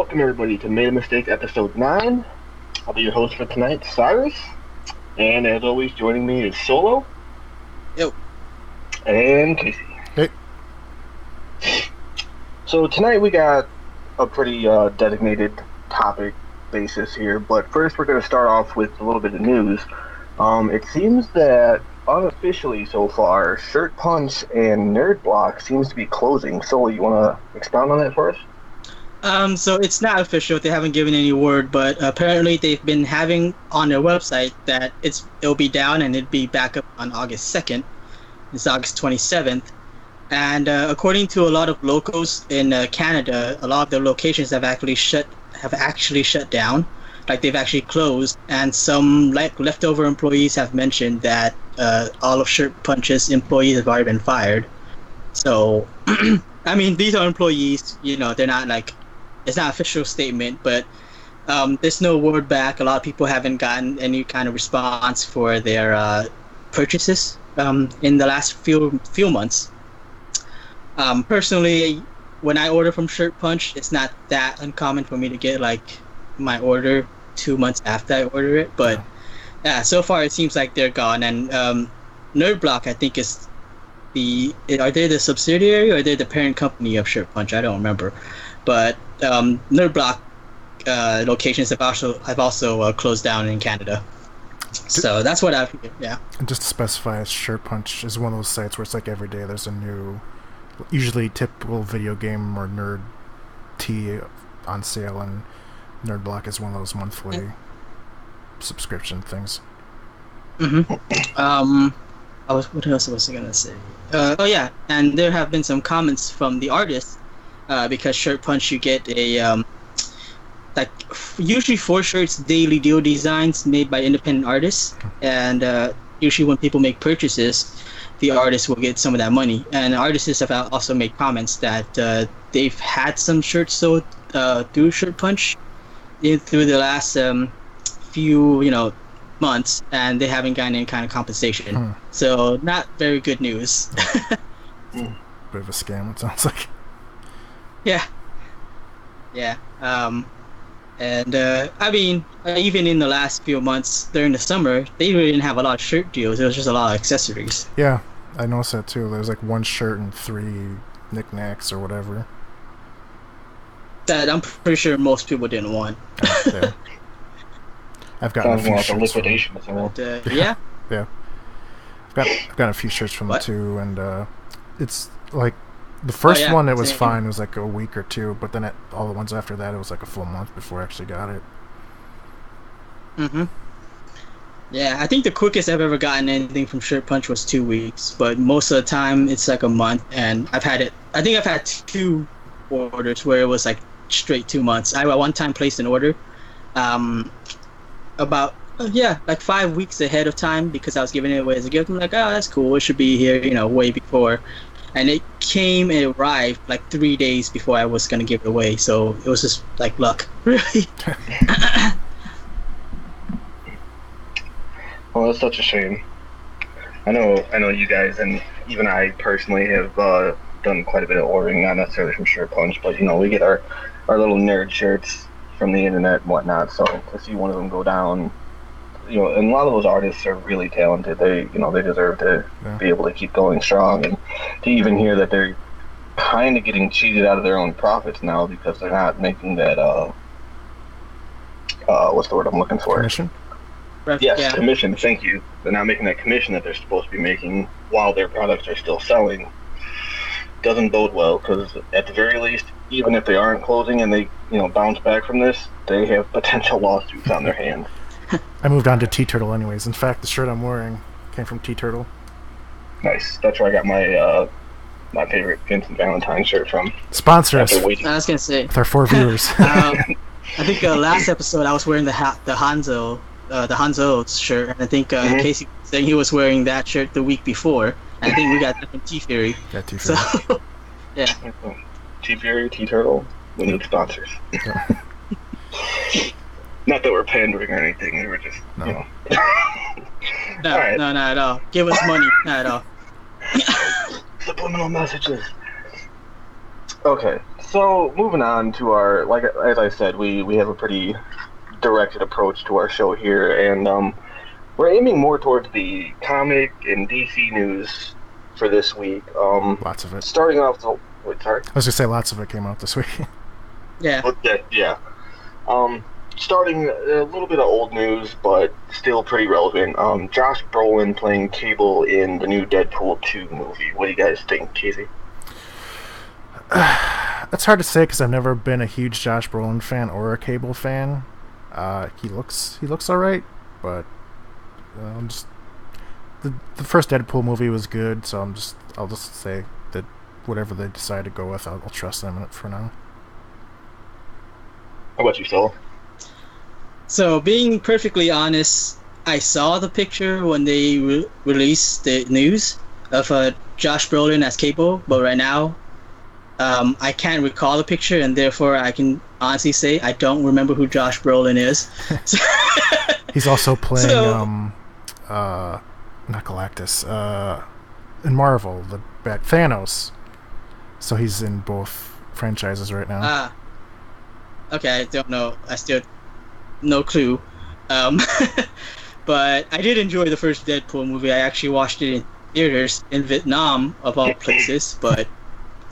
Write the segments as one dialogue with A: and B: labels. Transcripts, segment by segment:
A: welcome everybody to MetaMistake episode 9. I'll be your host for tonight, Cyrus. And as always, joining me is Soulo.
B: Yo.
A: And Casey.
C: Hey.
A: So tonight we got a pretty designated topic basis here, but first we're going to start off with a little bit of news. It seems that unofficially so far, Shirtpunch and Nerd Block seems to be closing. So you want to expound on that for us?
B: So it's not official. They haven't given any word, but apparently they've been having on their website that it'll be down and it'll be back up on August 2nd. It's August 27th. And according to a lot of locals in Canada, a lot of their locations have actually shut down. Like they've actually closed, and some leftover employees have mentioned that all of Shirtpunch's employees have already been fired. So, I mean, these are employees. You know, they're not like it's not an official statement, but there's no word back. A lot of people haven't gotten any kind of response for their purchases in the last few months. Personally, when I order from Shirtpunch, it's not that uncommon for me to get like my order 2 months after I order it. But yeah, so far it seems like they're gone. And Nerd Block, I think, are they the subsidiary or are they the parent company of Shirtpunch? I don't remember. But Nerd Block locations have also closed down in Canada. So that's what I've
C: And just to specify, Shirtpunch is one of those sites where it's like every day there's a new, usually typical video game or nerd tea on sale, and Nerd Block is one of those monthly subscription things.
B: Mm-hmm. What else was I gonna say? And there have been some comments from the artists because Shirtpunch, you get a usually 4 shirts daily deal designs made by independent artists, and usually when people make purchases, the artists will get some of that money. And artists have also made comments that they've had some shirts sold through Shirtpunch through the last few months, and they haven't gotten any kind of compensation. So not very good news.
C: Bit of a scam, it sounds like.
B: Yeah. And I mean, even in the last few months during the summer, they really didn't have a lot of shirt deals. It was just a lot of accessories.
C: Yeah, I noticed that too. There's like 1 shirt and 3 knickknacks or whatever. That
B: I'm pretty sure most people didn't want.
C: Yeah. I've gotten a few
A: like
C: shirts
A: a liquidation.
B: Yeah.
C: Yeah. I've got a few shirts from them too, and it's like the first one, it was fine. It was like a week or 2, but then all the ones after that, it was like a full month before I actually got it.
B: Mm-hmm. Yeah, I think the quickest I've ever gotten anything from Shirtpunch was 2 weeks, but most of the time it's like a month, and I think I've had 2 orders where it was like straight 2 months. I one time placed an order about 5 weeks ahead of time because I was giving it away as a gift. I'm like, oh, that's cool, it should be here way before, and it came and arrived like 3 days before I was gonna give it away. So it was just like luck, really.
A: Well, that's such a shame. I know you guys, and even I personally have done quite a bit of ordering, not necessarily from Shirtpunch, but we get our little nerd shirts from the internet and whatnot. So to see one of them go down, and a lot of those artists are really talented. They deserve to be able to keep going strong, and to even hear that they're kind of getting cheated out of their own profits now because they're not making that what's the word I'm looking for?
C: Commission?
A: Yes, commission. Thank you. They're not making that commission that they're supposed to be making while their products are still selling. Doesn't bode well, because at the very least, even if they aren't closing and they bounce back from this, they have potential lawsuits on their hands.
C: I moved on to T-Turtle anyways. In fact, the shirt I'm wearing came from T-Turtle.
A: Nice. That's where I got my my favorite Vincent Valentine shirt from.
C: Sponsor us.
B: I was gonna say
C: with our 4 viewers.
B: I think last episode I was wearing the Hanzo shirt, and I think Casey was saying he was wearing that shirt the week before. And I think we got that from T-Fury.
C: Yeah, T-Fury.
B: So, yeah.
A: T-Fury, T-Turtle, we need sponsors.
C: Yeah.
A: Not that we're pandering or anything, we were just,
B: No, not at all. Give us money, not at all.
A: Subliminal messages. Okay, So moving on to our, like as I said, we have a pretty directed approach to our show here, and we're aiming more towards the comic and DC news for this week.
C: Lots of it.
A: Starting off, wait, sorry.
C: I was gonna say lots of it came out this week.
B: Yeah.
A: Yeah. Starting a little bit of old news, but still pretty relevant. Josh Brolin playing Cable in the new Deadpool 2 movie. What do you guys think, Casey?
C: That's hard to say because I've never been a huge Josh Brolin fan or a Cable fan. He looks alright, but just the first Deadpool movie was good, so I'll just say that whatever they decide to go with, I'll trust them in it for now.
A: How about you, Soulo?
B: So, being perfectly honest, I saw the picture when they released the news of Josh Brolin as Cable, but right now, I can't recall the picture, and therefore I can honestly say I don't remember who Josh Brolin is.
C: He's also playing, not Galactus, in Marvel, the bad Thanos. So he's in both franchises right now.
B: Okay, I don't know. I still no clue. But I did enjoy the first Deadpool movie. I actually watched it in theaters in Vietnam, of all places, but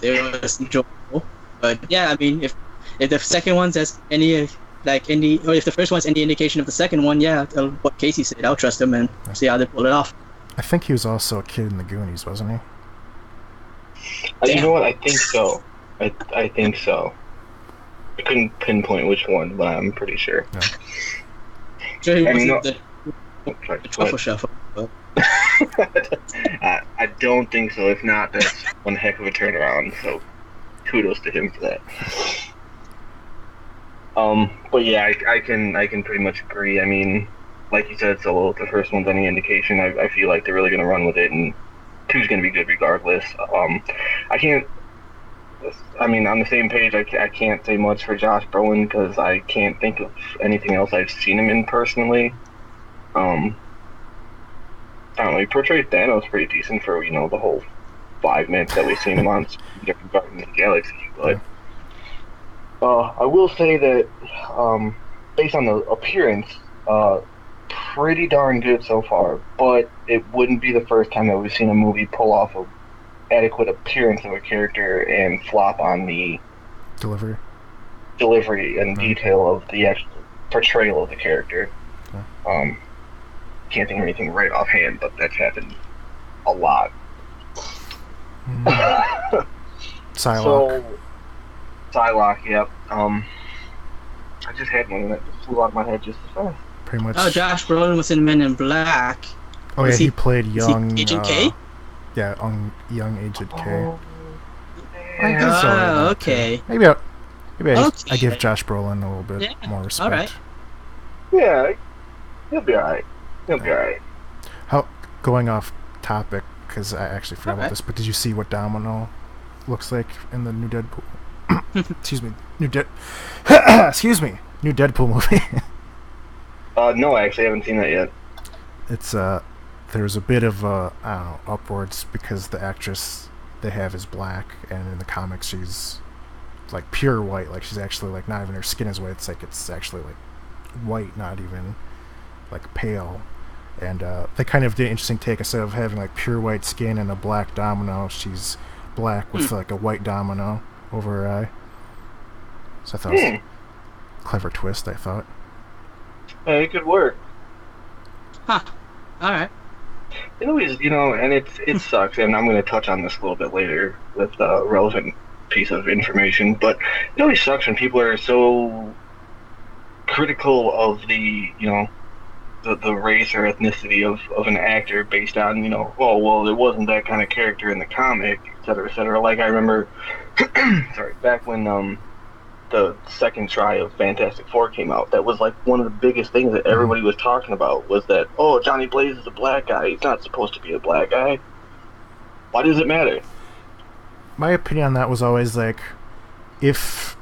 B: it was enjoyable. But yeah, I mean, if the second one's has or if the first one's any indication of the second one, yeah, what Casey said, I'll trust him and see how they pull it off.
C: I think he was also a kid in the Goonies, wasn't he?
A: You know what? I think so. I think so. I couldn't pinpoint which one, but I'm pretty sure.
C: Yeah.
B: Sure, he wasn't the truffle shuffle. But...
A: I don't think so. If not, that's one heck of a turnaround. So, kudos to him for that. But yeah, I can pretty much agree. I mean, like you said, Solo, if the first one's any indication, I feel like they're really going to run with it, and 2's going to be good regardless. I mean, on the same page, I can't say much for Josh Brolin because I can't think of anything else I've seen him in personally. I don't know, he portrayed Thanos pretty decent for, the whole 5 minutes that we've seen him on different Guardians of the Galaxy, but I will say that based on the appearance, pretty darn good so far, but it wouldn't be the first time that we've seen a movie pull off an adequate appearance of a character and flop on the delivery and detail of the actual portrayal of the character. Okay. Can't think of anything right offhand, but that's happened a lot.
C: Psylocke.
A: Psylocke, yep. I just had one that just flew out of my head just as fast.
C: Pretty much.
B: Oh, Josh Brolin was in Men in Black.
C: Oh yeah, he played young
B: Agent K?
C: Yeah, young Agent K.
B: Okay.
C: Maybe I give Josh Brolin a little bit more respect.
B: All right.
A: Yeah, he'll be alright.
C: Going off topic, because I actually forgot about this, but did you see what Domino looks like in the new Deadpool? Excuse me, new Deadpool movie.
A: No, I actually haven't seen that yet.
C: It's there's a bit of upwards because the actress they have is black, and in the comics she's like pure white, like she's actually like not even her skin is white. It's actually like white, not even like pale. And they kind of did an interesting take. Instead of having like pure white skin and a black domino, she's black with like a white domino over her eye. So I thought it was a clever twist, I thought.
A: It could work.
B: Huh. Alright.
A: It always, and it sucks, and I'm going to touch on this a little bit later with a relevant piece of information, but it always sucks when people are so critical of the race or ethnicity of an actor based on, oh, well, there wasn't that kind of character in the comic, et cetera, et cetera. Like, I remember, back when the second try of Fantastic Four came out, that was like one of the biggest things that everybody was talking about was that, oh, Johnny Blaze is a black guy. He's not supposed to be a black guy. Why does it matter?
C: My opinion on that was always like, if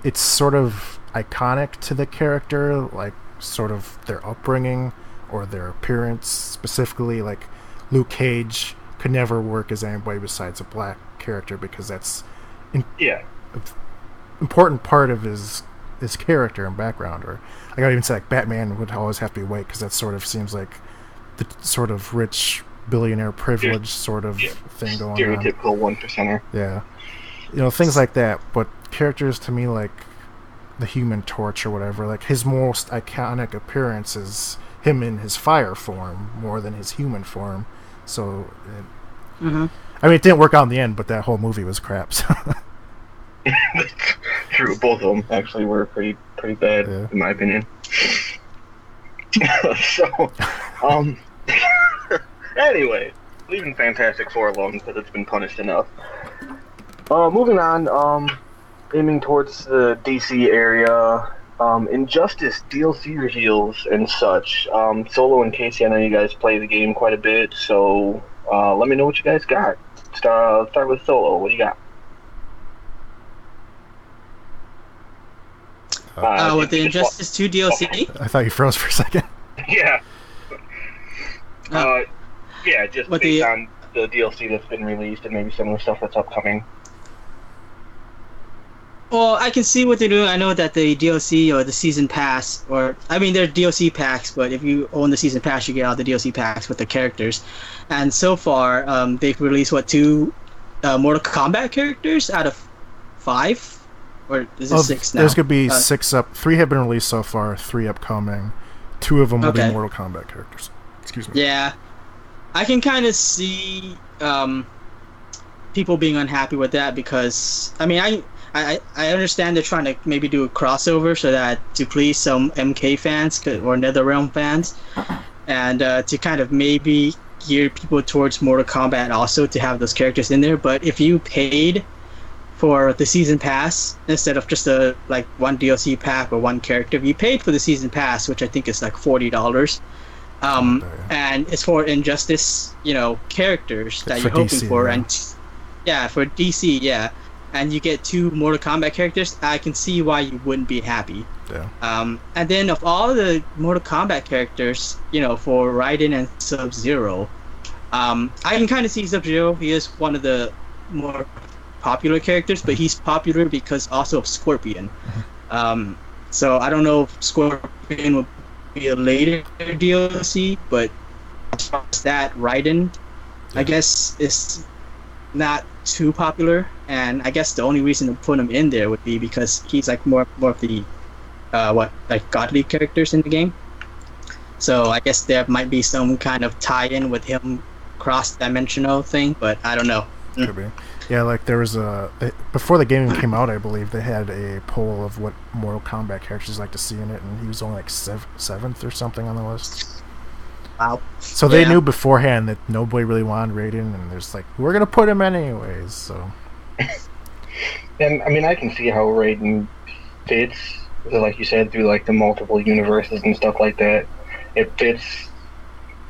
C: it's sort of iconic to the character, like sort of their upbringing or their appearance specifically, like Luke Cage could never work as anybody besides a black character because that's important part of his character and background. Or like I would even say like Batman would always have to be white because that sort of seems like the sort of rich billionaire privilege sort of thing going on.
A: Stereotypical 1%er.
C: Yeah. Things like that. But characters to me like the Human Torch or whatever, like his most iconic appearance is him in his fire form more than his human form. So, I mean, it didn't work out in the end, but that whole movie was crap. So.
A: True, both of them actually were pretty bad, in my opinion. So, anyway, leaving Fantastic Four alone because it's been punished enough. Moving on, aiming towards the DC area, Injustice DLC reveals and such. Solo and Casey, I know you guys play the game quite a bit, so let me know what you guys got. Start with Solo. What do you got?
B: With the Injustice 2 DLC?
C: I thought you froze for a second.
A: Yeah. Just based on the DLC that's been released and maybe some of the stuff that's upcoming.
B: Well, I can see what they're doing. I know that the DLC or the season pass, they're DLC packs, but if you own the season pass, you get all the DLC packs with the characters. And so far, they've released, 2 Mortal Kombat characters out of 5? Or is it 6 now?
C: There's going to be 6 up. 3 have been released so far, 3 upcoming. 2 of them will be Mortal Kombat characters. Excuse me.
B: Yeah. I can kind of see people being unhappy with that because, I understand they're trying to maybe do a crossover so that to please some MK fans or NetherRealm fans, and to kind of maybe gear people towards Mortal Kombat also to have those characters in there. But if you paid for the season pass instead of just one DLC pack or one character, if you paid for the season pass, which I think is like $40, and it's for Injustice, characters that you're hoping
C: DC,
B: for, and for DC, and you get 2 Mortal Kombat characters, I can see why you wouldn't be happy.
C: Yeah.
B: And then of all the Mortal Kombat characters, for Raiden and Sub-Zero, I can kind of see Sub-Zero. He is one of the more popular characters, but he's popular because also of Scorpion. So I don't know if Scorpion will be a later DLC, but as far as that, Raiden, I guess, is not too popular, and I guess the only reason to put him in there would be because he's like more of the godly characters in the game. So I guess there might be some kind of tie-in with him, cross-dimensional thing, but I don't know.
C: Could be. Yeah, like there was before the game came out, I believe they had a poll of what Mortal Kombat characters like to see in it, and he was only like 7th or something on the list.
B: Wow.
C: So they knew beforehand that nobody really wanted Raiden, and there's like, we're gonna put him anyways. So.
A: And I can see how Raiden fits, like you said, through like the multiple universes and stuff like that. It fits,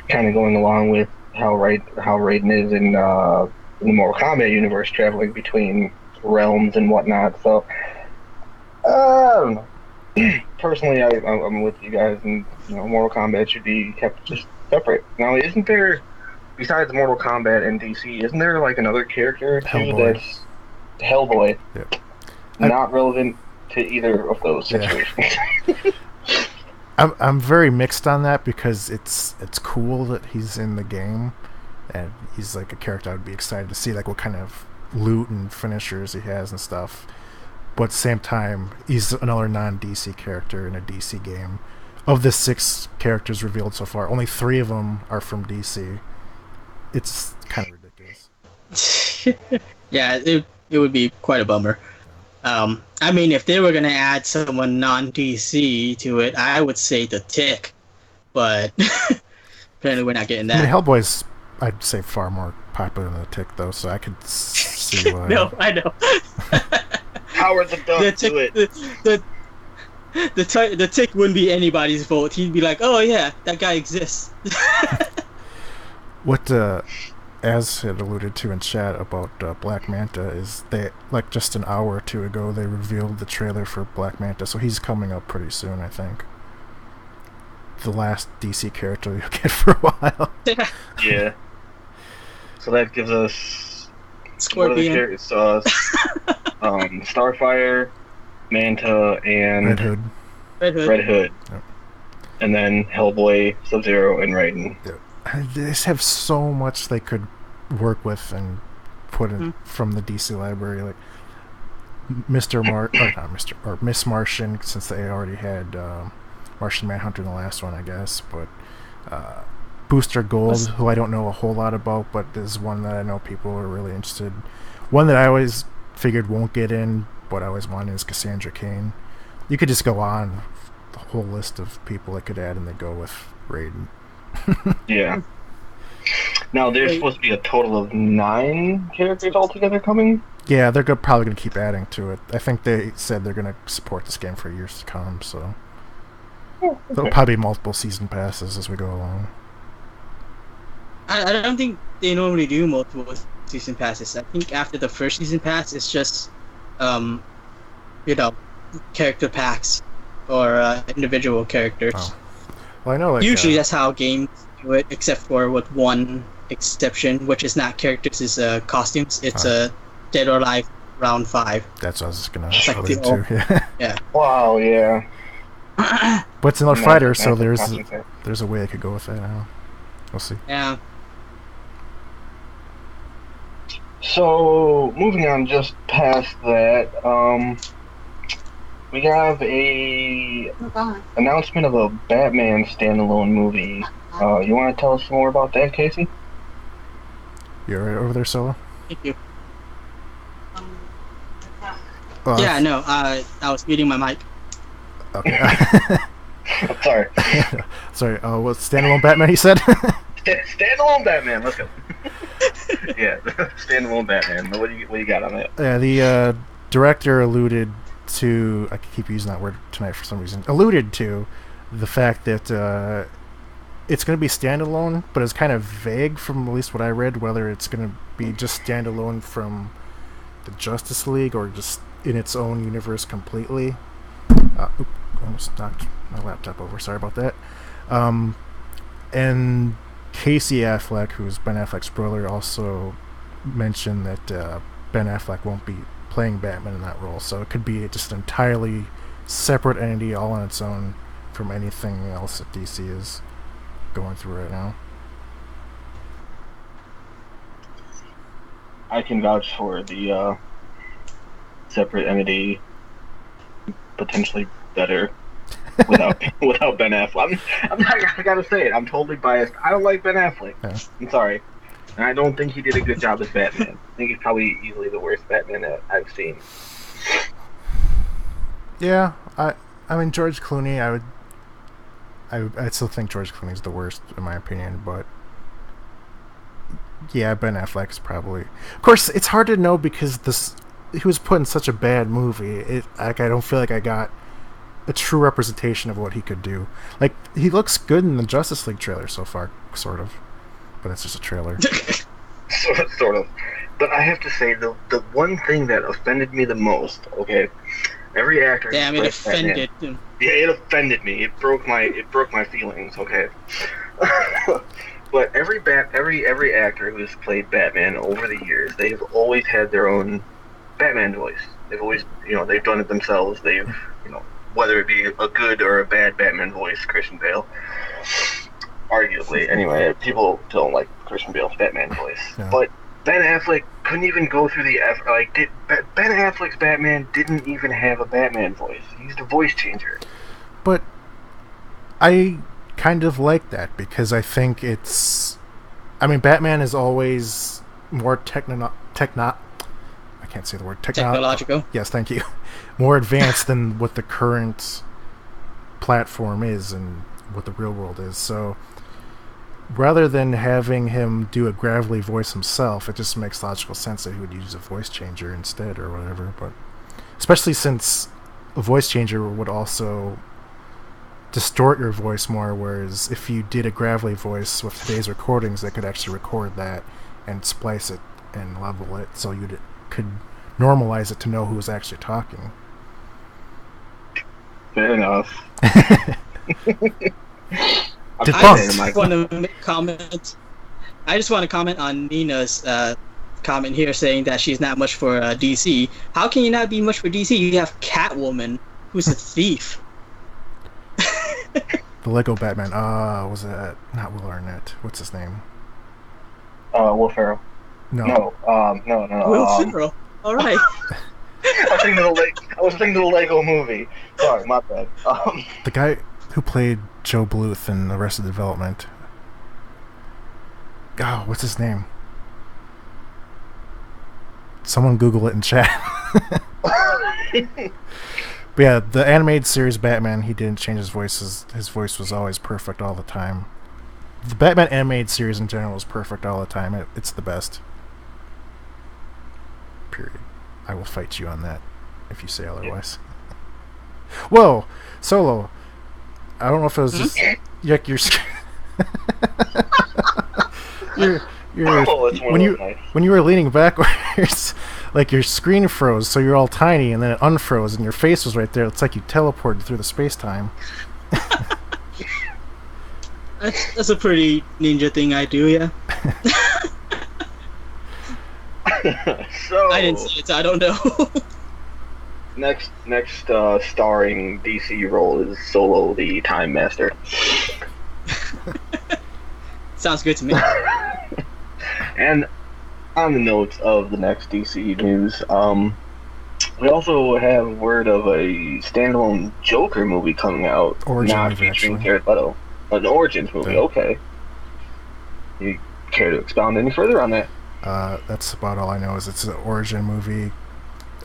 A: kind of going along with how Raiden is in the Mortal Kombat universe, traveling between realms and whatnot. So, I don't know. Personally, I'm with you guys, and Mortal Kombat should be kept just separate. Now, isn't there, besides Mortal Kombat and DC, isn't there like another character that's Hellboy?
C: Yeah.
A: Not relevant to either of those situations.
C: I'm very mixed on that because it's cool that he's in the game, and he's like a character I would be excited to see, like what kind of loot and finishers he has and stuff. But at the same time, he's another non-DC character in a DC game. Of the 6 characters revealed so far, only 3 of them are from DC. It's kind of ridiculous.
B: Yeah, it would be quite a bummer. If they were going to add someone non-DC to it, I would say the Tick. But apparently we're not getting that.
C: Hellboy's, I'd say, far more popular than the Tick, though, so I could see why.
B: No, I know.
A: Howard the Duck to it.
B: The Tick wouldn't be anybody's vote. He'd be like, oh yeah, that guy exists.
C: What Az had alluded to in chat about Black Manta is they, like just an hour or 2 ago, they revealed the trailer for Black Manta, so he's coming up pretty soon, I think. The last DC character you'll get for a while.
A: Yeah. So that gives us
B: Scorpion,
A: Starfire, Manta, and
C: Red Hood.
A: Red Hood.
C: Yep.
A: And then Hellboy, Sub-Zero, and Raiden.
C: Yep. They just have so much they could work with and put in from the DC library, like Miss Martian, since they already had Martian Manhunter in the last one, I guess. But Booster Gold, who I don't know a whole lot about, but is one that I know people are really interested. One that I always figured won't get in, but I always wanted, is Cassandra Cain. You could just go on the whole list of people I could add, and they go with Raiden.
A: Yeah. Now, there's supposed to be a total of 9 characters altogether coming?
C: Yeah, they're probably going to keep adding to it. I think they said they're going to support this game for years to come, so...
A: Okay.
C: There'll probably be multiple season passes as we go along.
B: I don't think they normally do multiple season passes. I think after the first season pass, it's just, character packs or individual characters.
C: Oh. Well, I know, like,
B: usually that's how games do it, except for with one exception, which is not characters, is costumes. It's a Dead or Alive Round 5.
C: That's what I was just going to allude to.
B: Yeah.
A: Wow, yeah.
C: But it's another fighter, so there's a way I could go with that now. We'll see.
B: Yeah.
A: So, moving on just past that, we have a announcement of a Batman standalone movie. You want to tell us more about that, Casey?
C: You alright over there, Soulo?
B: Thank you. Yeah, no, I was muting my mic.
C: Okay.
A: Sorry.
C: Sorry, what standalone Batman you said?
A: Standalone Batman, let's go. Yeah, standalone Batman. What do you got on that?
C: Yeah, the director alluded to, I keep using that word tonight for some reason, alluded to the fact that it's going to be standalone, but it's kind of vague from at least what I read, whether it's going to be just standalone from the Justice League or just in its own universe completely. Almost knocked my laptop over, sorry about that. And Casey Affleck, who's Ben Affleck's brother, also mentioned that Ben Affleck won't be playing Batman in that role, so it could be just an entirely separate entity all on its own from anything else that DC is going through right now.
A: I can vouch for the separate entity, potentially better without Ben Affleck. I gotta say it. I'm totally biased. I don't like Ben Affleck.
C: Yeah.
A: I'm sorry, and I don't think he did a good job as Batman. I think he's probably easily the worst Batman that I've seen.
C: Yeah, I mean George Clooney. I still think George Clooney's the worst in my opinion, but yeah, Ben Affleck's probably. Of course, it's hard to know because he was put in such a bad movie. I don't feel like I got a true representation of what he could do. Like, he looks good in the Justice League trailer so far, sort of, but it's just a trailer.
A: Sort of. But I have to say, the one thing that offended me the most, okay, every actor.
B: Damn, it offended
A: him. Yeah, it offended me. It broke my feelings. Okay. But every actor who's played Batman over the years, they've always had their own Batman voice. They've always, they've done it themselves. They've, whether it be a good or a bad Batman voice, Christian Bale. Arguably, anyway, people don't like Christian Bale's Batman voice. Yeah. But Ben Affleck couldn't even go through the Ben Affleck's Batman didn't even have a Batman voice. He's the voice changer.
C: But I kind of like that because I think Batman is always more I can't say the word
B: technological.
C: Yes, thank you. More advanced than what the current platform is and what the real world is. So rather than having him do a gravelly voice himself, it just makes logical sense that he would use a voice changer instead or whatever. But especially since a voice changer would also distort your voice more, whereas if you did a gravelly voice with today's recordings, they could actually record that and splice it and level it so you could normalize it to know who's actually talking.
A: Fair enough.
B: I just want to comment on Nina's comment here saying that she's not much for DC. How can you not be much for DC? You have Catwoman, who's a thief.
C: The Lego Batman. Was that not Will Arnett? What's his name?
A: Will Ferrell.
C: No.
A: No.
B: Will Ferrell. All right.
A: I was thinking of the Lego movie. Sorry, my bad.
C: The guy who played Joe Bluth in Arrested Development. Oh, what's his name? Someone Google it in chat. But yeah, the animated series Batman, he didn't change his voice. His voice was always perfect all the time. The Batman animated series in general is perfect all the time. It's the best. Period. I will fight you on that if you say otherwise. Yeah. Whoa! Solo! I don't know if it was just... you're when you were leaning backwards, like your screen froze, so you're all tiny, and then it unfroze, and your face was right there. It's like you teleported through the space-time.
B: That's a pretty ninja thing I do, yeah.
A: So
B: I didn't see it, so I don't know.
A: next starring DC role is Soulo, the Time Master.
B: Sounds good to me.
A: And on the notes of the next DC news, we also have word of a standalone Joker movie coming out, not featuring Jared Leto. An Origins movie,
C: yeah.
A: Okay. You care to expound any further on that?
C: That's about all I know. Is it's an origin movie.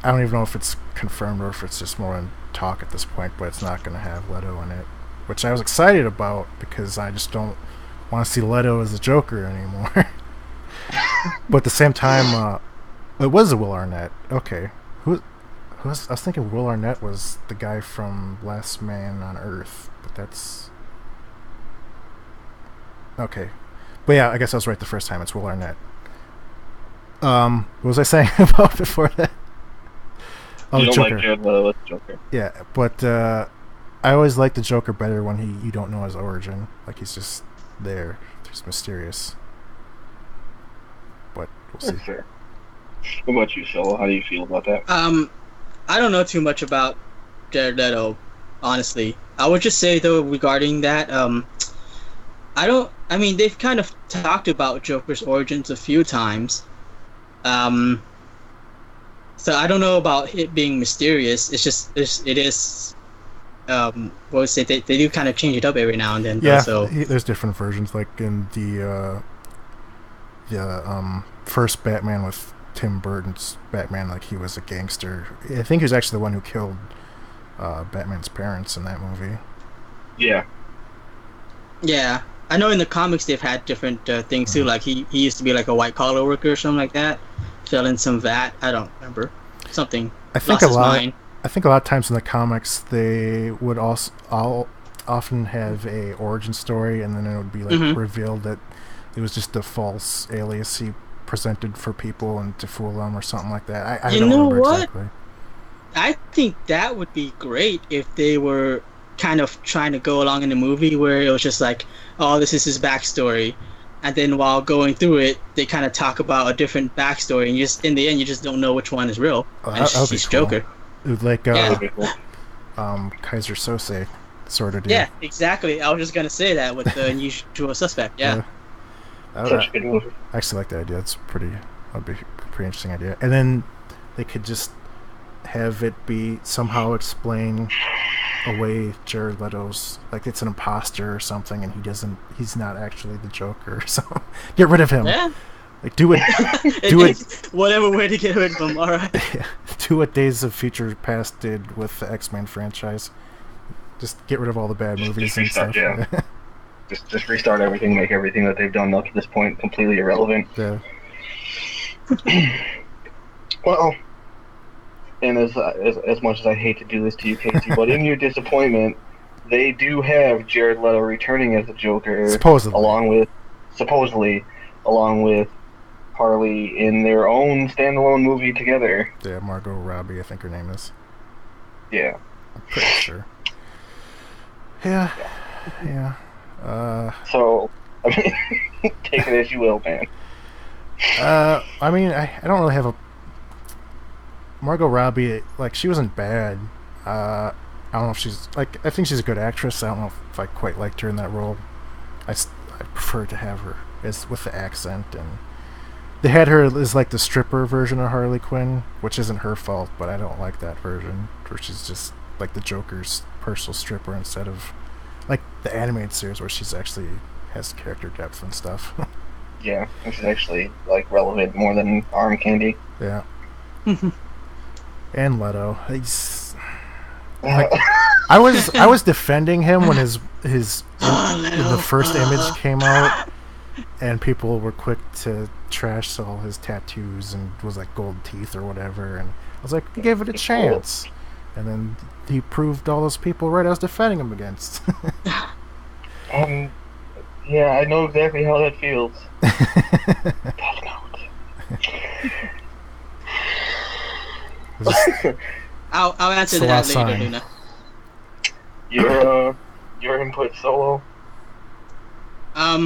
C: I don't even know if it's confirmed or if it's just more in talk at this point, but it's not going to have Leto in it, which I was excited about because I just don't want to see Leto as the Joker anymore. But at the same time, it was a Will Arnett. Okay, I was thinking Will Arnett was the guy from Last Man on Earth, but that's okay. But yeah, I guess I was right the first time. It's Will Arnett. What was I saying about before that? Oh,
A: you don't
C: Joker.
A: like Jared Leto as Joker.
C: Yeah, but I always like the Joker better when you don't know his origin. Like he's just there. He's mysterious. But we'll see.
A: That's fair. What about you, Soulo? How do you feel about that?
B: I don't know too much about Jared Leto, honestly. I would just say though regarding that, I mean they've kind of talked about Joker's origins a few times. So I don't know about it being mysterious. It's just it is. What would say they do kind of change it up every now and then.
C: Yeah,
B: so
C: there's different versions. Like in the first Batman with Tim Burton's Batman, like he was a gangster. I think he was actually the one who killed Batman's parents in that movie.
A: Yeah.
B: Yeah, I know in the comics they've had different things too. Like he used to be like a white collar worker or something like that. Fell in some vat. I don't remember something.
C: I think a lot of times in the comics they would also often have a origin story, and then it would be like revealed that it was just a false alias he presented for people and to fool them or something like that. I don't remember exactly.
B: I think that would be great if they were kind of trying to go along in the movie where it was just like, oh, this is his backstory, and then while going through it, they kind of talk about a different backstory, and just in the end, you just don't know which one is real.
C: Oh,
B: and
C: that would be cool.
B: Joker.
C: Like Kaiser Sose sort of deal.
B: Yeah, exactly. I was just gonna say that with the Unusual Suspect. Yeah.
A: Such a good movie.
C: I actually like that idea. That'd be a pretty interesting idea. And then they could just have it be somehow explain away Jared Leto's, like it's an imposter or something, and he's not actually the Joker. So get rid of him.
B: Yeah.
C: Like do it.
B: Whatever way to get rid of him. All right.
C: Yeah, do what Days of Future Past did with the X-Men franchise. Just get rid of all the bad movies and stuff.
A: Yeah. Just restart everything, make everything that they've done up to this point completely irrelevant.
C: Yeah.
A: Well, and as much as I hate to do this to you, Casey, but in your disappointment, they do have Jared Leto returning as the Joker,
C: supposedly,
A: along with Harley in their own standalone movie together.
C: Yeah, Margot Robbie, I think her name is.
A: Yeah.
C: I'm pretty sure. Yeah.
A: So, I mean, take it as you will, man.
C: I mean, I don't really have a Margot Robbie. Like, she wasn't bad. I don't know if she's like. I think she's a good actress. I don't know if I quite liked her in that role. I prefer to have her as with the accent, and they had her as like the stripper version of Harley Quinn, which isn't her fault, but I don't like that version, where she's just like the Joker's personal stripper instead of like the animated series where she's actually has character depth and stuff.
A: Yeah, which is actually like relevant more than arm candy.
C: Yeah. And Leto, he's like, I was defending him when his the first image came out, and people were quick to trash all his tattoos and was like gold teeth or whatever, and I was like, give it a chance, and then he proved all those people right I was defending him against.
A: Yeah, I know exactly how that feels.
B: I'll answer that later, Luna.
A: Your input, Solo.
B: I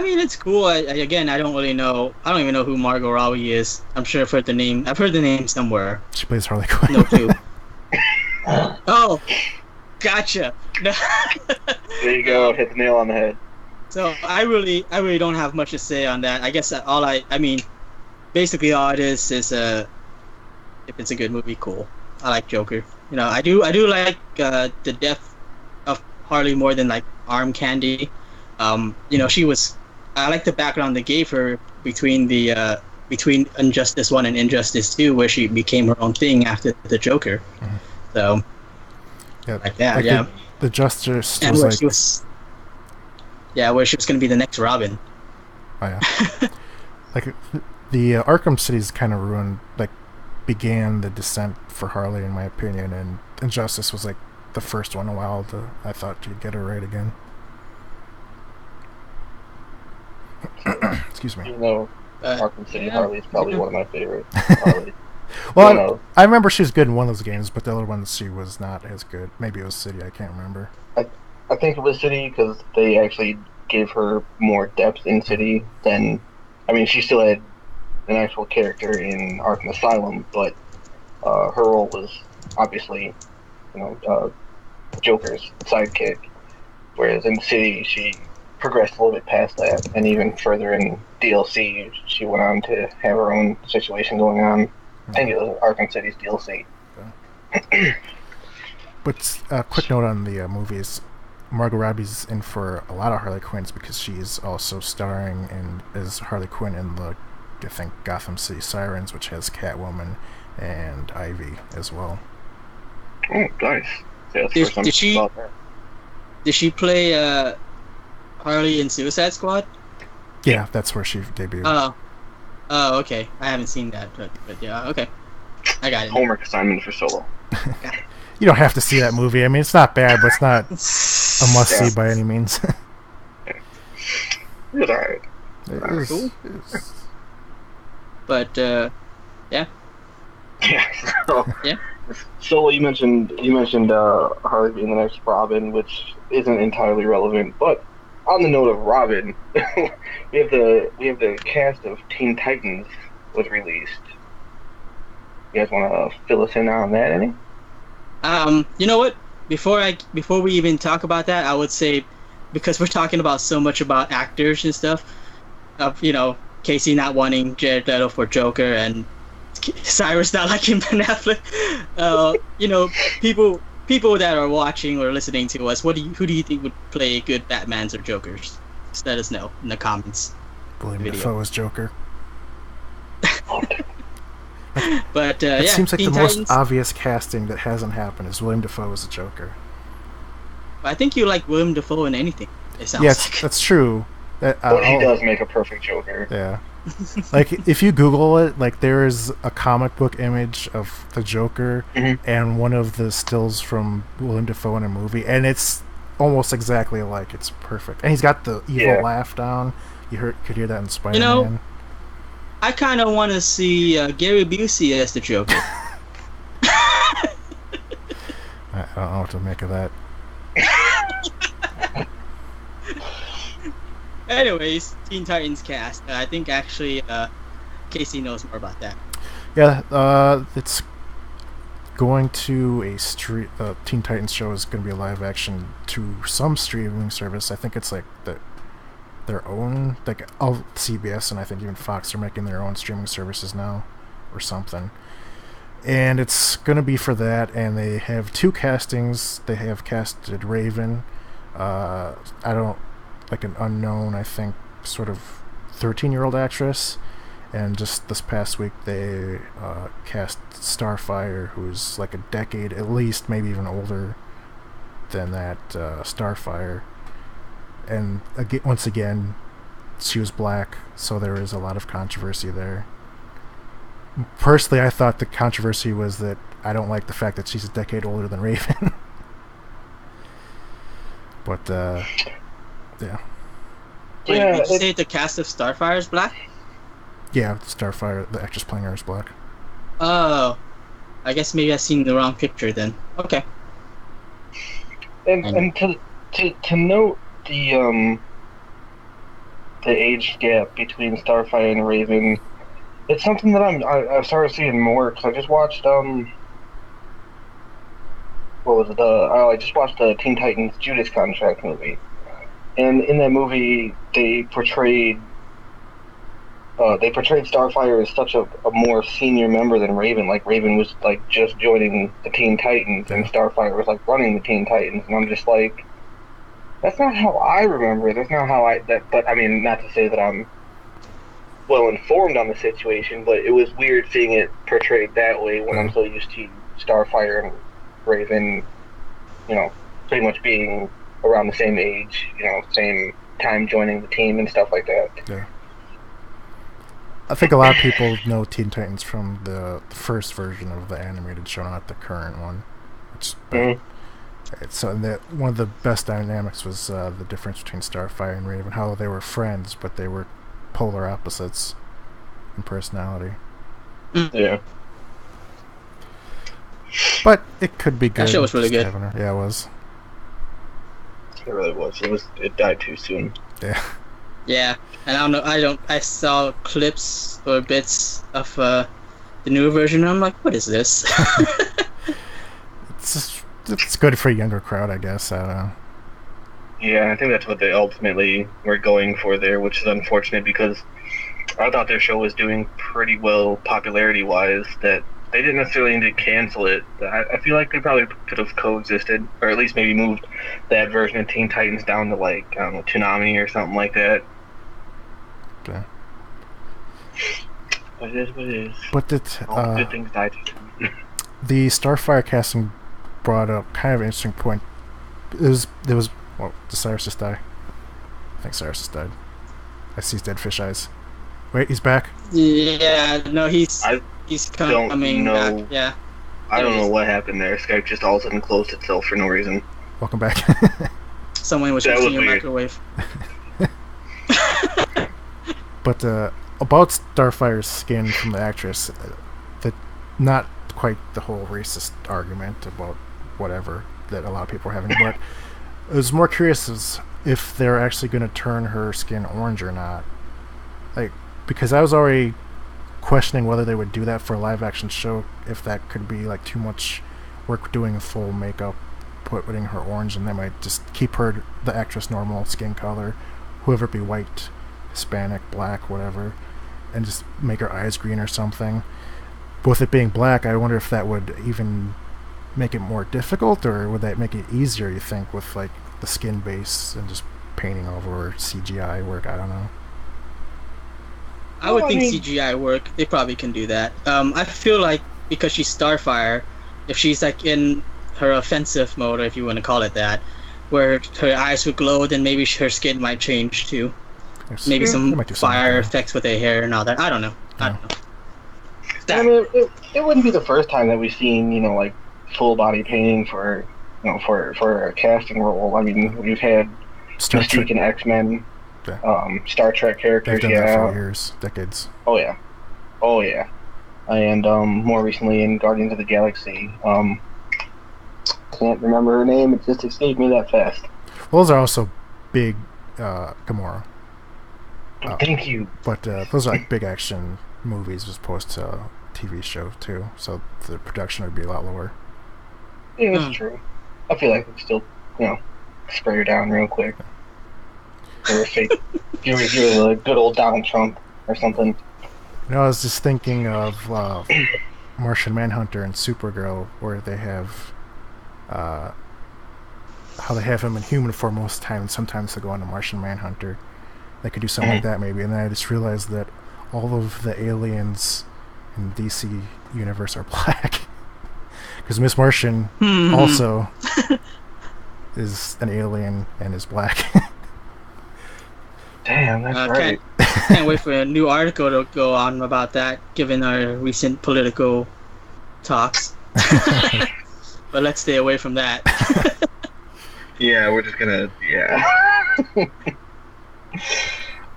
B: mean, it's cool. Again, I don't really know. I don't even know who Margot Robbie is. I'm sure I've heard the name. I've heard the name somewhere.
C: She plays Harley Quinn.
B: No clue. Oh, gotcha. No.
A: There you go. Hit the nail on the head.
B: So I really don't have much to say on that. I guess I mean, basically all it is if it's a good movie, cool. I like Joker. You know, I do like the depth of Harley more than like arm candy. You know, I like the background they gave her between Injustice 1 and Injustice 2, where she became her own thing after the Joker. Mm-hmm. So,
C: yeah,
B: like that,
C: like
B: yeah.
C: The Justice
B: and
C: was
B: where
C: like...
B: she was, where she was going to be the next Robin.
C: Oh, yeah. Like, the Arkham City's kind of ruined, like, began the descent for Harley, in my opinion, and Injustice was, like, the first one in a while I thought she'd get her right again. Excuse me.
A: Even though Arkham City Harley is probably one of my favorites. Harley.
C: Well, I remember she was good in one of those games, but the other ones she was not as good. Maybe it was City, I can't remember.
A: I think it was City because they actually gave her more depth in City than... I mean, she still had an actual character in Arkham Asylum, but her role was obviously, Joker's sidekick. Whereas in City, she progressed a little bit past that, and even further in DLC, she went on to have her own situation going on. I think it was Arkham City's DLC.
C: But quick note on the movies. Margot Robbie's in for a lot of Harley Quinns because she's also starring as Harley Quinn in the, I think, Gotham City Sirens, which has Catwoman and Ivy as well.
A: Oh, nice. Yeah,
B: did she play Harley in Suicide Squad?
C: Yeah, that's where she debuted.
B: Oh, okay. I haven't seen that, but yeah, okay. I got it.
A: Homework assignment for Solo.
C: You don't have to see that movie. I mean, it's not bad, but it's not a must-see by any means.
A: It's alright.
C: It
B: cool. But, yeah.
A: Yeah.
B: Yeah.
A: Solo, you mentioned Harley being the next Robin, which isn't entirely relevant, but on the note of Robin, we have the cast of Teen Titans was released. You guys want to fill us in on that, any?
B: You know what? Before we even talk about that, I would say, because we're talking about so much about actors and stuff, Casey not wanting Jared Leto for Joker and Cyrus not liking Ben Affleck. People that are watching or listening to us, who do you think would play good Batmans or Jokers? Just let us know in the comments.
C: William Dafoe as Joker.
B: But
C: it seems like
B: Teen
C: the
B: Titans,
C: most obvious casting that hasn't happened is William Dafoe as a Joker.
B: I think you like William Dafoe in anything. It sounds
C: yes,
B: like.
C: That's true.
A: But he does make a perfect Joker.
C: Yeah. Like, if you Google it, like, there is a comic book image of the Joker and one of the stills from William Dafoe in a movie, and it's almost exactly alike. It's perfect. And he's got the evil laugh down. You could hear that in Spider-Man.
B: I kind of want to see Gary Busey as the Joker.
C: I don't know what to make of that.
B: Anyways, Teen Titans cast. I think actually Casey knows more about that.
C: Yeah, it's going to a street. The Teen Titans show is going to be a live action to some streaming service. I think it's like their own, like all CBS and I think even Fox are making their own streaming services now, or something. And it's going to be for that, and they have 2 castings. They have casted Raven, I don't, like an unknown, I think, sort of 13-year-old actress. And just this past week, they cast Starfire, who's like a decade, at least, maybe even older than that Starfire. And once again, she was black, so there was a lot of controversy there. Personally, I thought the controversy was that I don't like the fact that she's a decade older than Raven. But, yeah.
B: Wait, did you say the cast of Starfire is black?
C: Yeah, Starfire, the actress playing her, is black.
B: Oh. I guess maybe I've seen the wrong picture then. Okay.
A: And to note the age gap between Starfire and Raven, it's something that I've started seeing more, because I just watched what was it? I just watched the Teen Titans Judas Contract movie, and in that movie they portrayed Starfire as such a more senior member than Raven. Like Raven was like just joining the Teen Titans, and Starfire was like running the Teen Titans, and I'm just like, that's not how I remember it. That's not how but I mean, not to say that I'm well informed on the situation, but it was weird seeing it portrayed that way when I'm so used to Starfire and Raven, pretty much being around the same age, same time joining the team and stuff like that.
C: Yeah. I think a lot of people know Teen Titans from the first version of the animated show, not the current one. So one of the best dynamics was the difference between Starfire and Raven, how they were friends, but they were polar opposites in personality.
A: Yeah.
C: But it could be good.
B: That show was really good.
C: Yeah, it was.
A: It really was. It died too soon.
C: Yeah.
B: Yeah, and I saw clips or bits of the new version, and I'm like, what is this?
C: It's good for a younger crowd, I guess. I don't know.
A: Yeah, I think that's what they ultimately were going for there, which is unfortunate because I thought their show was doing pretty well popularity-wise, that they didn't necessarily need to cancel it. I feel like they probably could have coexisted, or at least maybe moved that version of Teen Titans down to, like, I don't know, Toonami or something like that.
C: Okay.
A: But it is what it is.
C: But
A: good things die too soon.
C: The Starfire casting brought up kind of an interesting point. Did Cyrus just die? I think Cyrus just died. I see his dead fish eyes. Wait, he's back?
B: Yeah, no, he's coming back. Yeah.
A: I don't know what happened there. Skype just all of a sudden closed itself for no reason.
C: Welcome back.
B: Someone was using your microwave.
C: But about Starfire's skin from the actress, not quite the whole racist argument about whatever that a lot of people are having, but I was more curious as if they're actually going to turn her skin orange or not. Like, because I was already questioning whether they would do that for a live action show, if that could be like too much work doing full makeup, putting her orange, and they might just keep her, the actress, normal skin color, whoever it be, white, Hispanic, black, whatever, and just make her eyes green or something. But with it being black, I wonder if that would even make it more difficult, or would that make it easier, you think, with like the skin base and just painting over, or CGI work? I don't know.
B: I would think CGI work. They probably can do that. I feel like because she's Starfire, if she's like in her offensive mode, or if you want to call it that, where her eyes would glow, then maybe her skin might change too. Maybe some fire effects with her hair and all that. I don't know. I don't know.
A: I mean, it wouldn't be the first time that we've seen, like full body painting for, for a casting role. I mean, we've had Mystique and X-Men, Star Trek characters.
C: They've done that for years, decades.
A: Oh yeah, and more recently in Guardians of the Galaxy. Can't remember her name. It just escaped me that fast.
C: Well, those are also big Gamora.
A: Thank you.
C: But those are like big action movies as opposed to a TV show too, so the production would be a lot lower.
A: Yeah, that's true. I feel like we still, spray her down real quick. Or fake. You're like good old Donald Trump or something.
C: I was just thinking of Martian Manhunter and Supergirl, where they have how they have him in human form most of the time, and sometimes they go on to Martian Manhunter. They could do something like that maybe, and then I just realized that all of the aliens in the DC universe are black. Because Miss Martian also is an alien and is black.
A: Damn, that's right.
B: Can't wait for a new article to go on about that, given our recent political talks. But let's stay away from that.
A: Yeah, we're just gonna,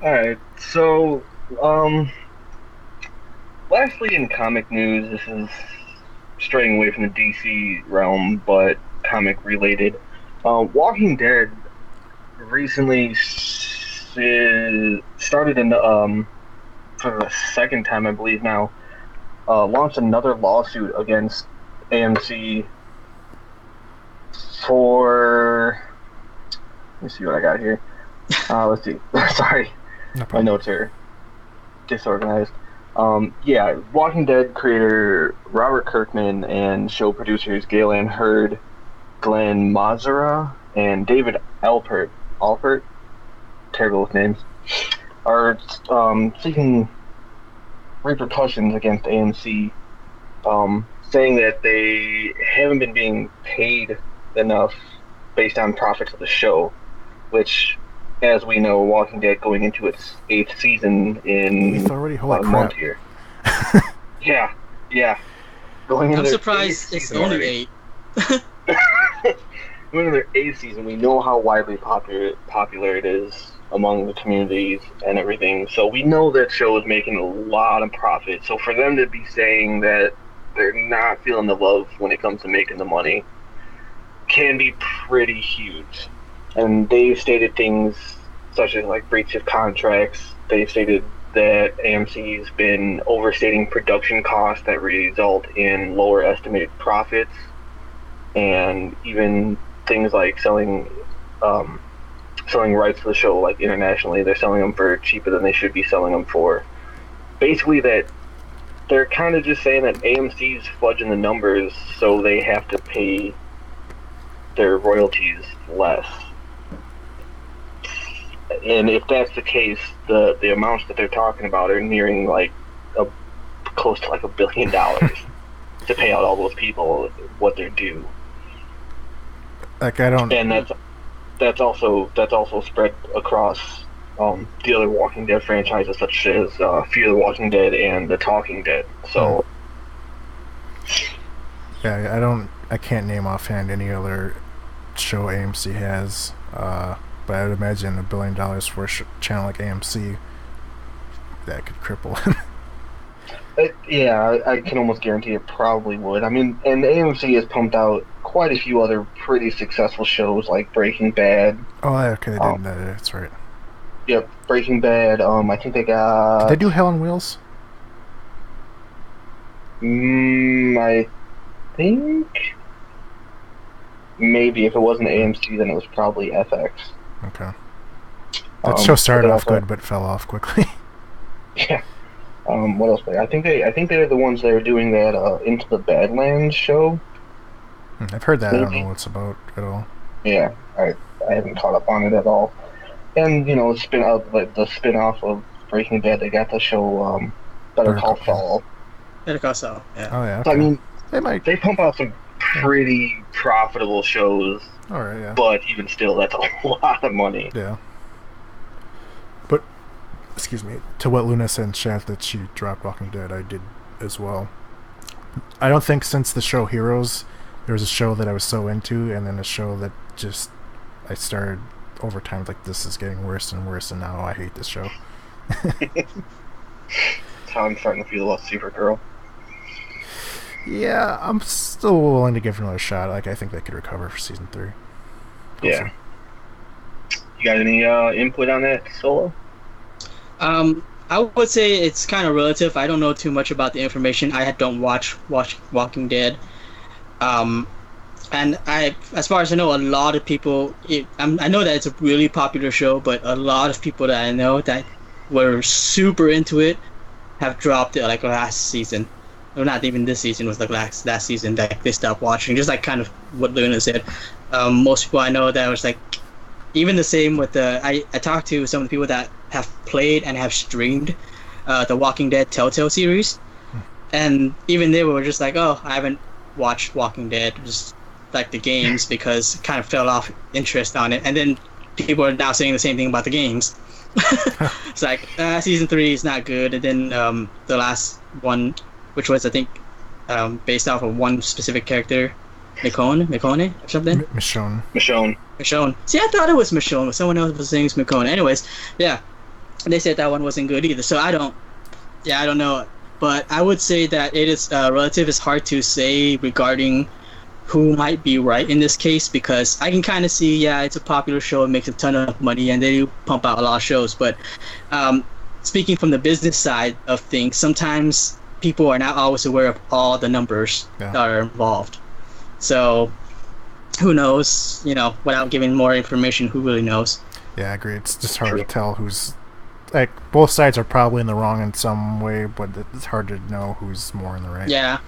A: Alright, so, lastly in comic news, this is straying away from the DC realm, but comic related. Walking Dead recently started in for the second time, I believe now, launched another lawsuit against AMC for, let me see what I got here. Let's see. Sorry, my notes are disorganized. Walking Dead creator Robert Kirkman and show producers Galen Hurd, Glenn Mazzara, and David Alpert, terrible with names, are seeking repercussions against AMC, saying that they haven't been being paid enough based on profits of the show, which, as we know, Walking Dead going into its 8th season in
C: already,
A: about a month here. Yeah. Going into
B: I'm surprised it's only 8.
A: Going into their 8th season, we know how widely popular it is among the communities and everything. So we know that show is making a lot of profit. So for them to be saying that they're not feeling the love when it comes to making the money can be pretty huge. And they've stated things such as like breach of contracts. They've stated that AMC's been overstating production costs that result in lower estimated profits, and even things like selling rights to the show, like internationally, they're selling them for cheaper than they should be selling them for. Basically, that they're kind of just saying that AMC's fudging the numbers, so they have to pay their royalties less. And if that's the case, the amounts that they're talking about are nearing like close to like $1 billion to pay out all those people what they're due.
C: Like, I don't.
A: And that's also spread across the other Walking Dead franchises, such as Fear the Walking Dead and The Talking Dead. So.
C: Yeah, I can't name offhand any other show AMC has. But I would imagine $1 billion for a channel like AMC, that could cripple him.
A: I can almost guarantee it probably would. I mean, and AMC has pumped out quite a few other pretty successful shows like Breaking Bad.
C: Oh, okay, they did that. That's right.
A: Yep, Breaking Bad. I think they got.
C: Did they do Hell on Wheels?
A: I think maybe if it wasn't AMC, then it was probably FX.
C: Okay. That show started off good, but fell off quickly.
A: Yeah. What else? I think they're the ones that are doing that Into the Badlands show.
C: I've heard that.
A: Maybe.
C: I don't know what it's about at all.
A: Yeah, I haven't caught up on it at all. And the spin-off of Breaking Bad, they got the show Better Call Saul.
B: Better Call Saul. Yeah.
C: Oh yeah. Okay.
A: So, I mean,
C: they
A: pump out some pretty profitable shows.
C: All right. Yeah.
A: But even still, that's a lot of money.
C: Yeah. But, excuse me, to what Luna said in chat that she dropped Walking Dead, I did as well. I don't think since the show Heroes, there was a show that I was so into, and then a show that just I started over time like, this is getting worse and worse, and now I hate this show.
A: That's how I'm starting to feel about Supergirl.
C: Yeah, I'm still willing to give it another shot. Like, I think they could recover for season 3.
A: Yeah. You got any input on that, Solo?
B: I would say it's kind of relative. I don't know too much about the information. I don't watch Walking Dead. Um, and as far as I know, a lot of people. I know that it's a really popular show, but a lot of people that I know that were super into it have dropped it like last season. Or not even this season, was like last season that they stopped watching. Just like kind of what Luna said. Most people I know that was like even the same with the. I talked to some of the people that have played and have streamed the Walking Dead Telltale series, and even they were just like, oh, I haven't watched Walking Dead, just like the games because kind of fell off interest on it. And then people are now saying the same thing about the games. It's like season 3 is not good, and then the last one, which was I think based off of one specific character, Michonne or something.
A: Michonne.
B: See, I thought it was Michonne, but someone else was saying it's Michonne. Anyways, yeah, they said that one wasn't good either. So I don't know, but I would say that it is relative. It's hard to say regarding who might be right in this case because I can kind of see, yeah, it's a popular show, it makes a ton of money, and they do pump out a lot of shows. But speaking from the business side of things, sometimes people are not always aware of all the numbers that are involved. So who knows? Without giving more information, who really knows?
C: Yeah, I agree. It's just hard to tell who's like both sides are probably in the wrong in some way, but it's hard to know who's more in the right.
B: Yeah.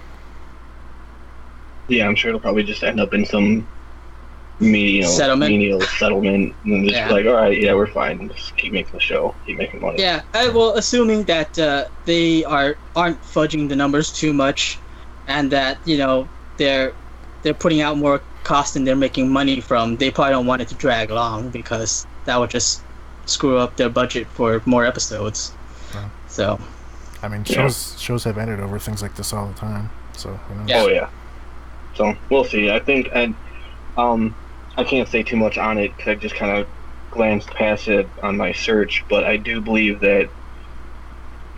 A: Yeah, I'm sure it'll probably just end up in some menial settlement, and just be like, all right, yeah, we're fine. Just keep making the show, keep making money.
B: Yeah, well, assuming that they aren't fudging the numbers too much, and that they're putting out more cost than they're making money from, they probably don't want it to drag long because that would just screw up their budget for more episodes. Yeah. So,
C: I mean, shows have ended over things like this all the time. So, who knows?
A: Oh yeah. So we'll see. I think, and I can't say too much on it because I just kind of glanced past it on my search. But I do believe that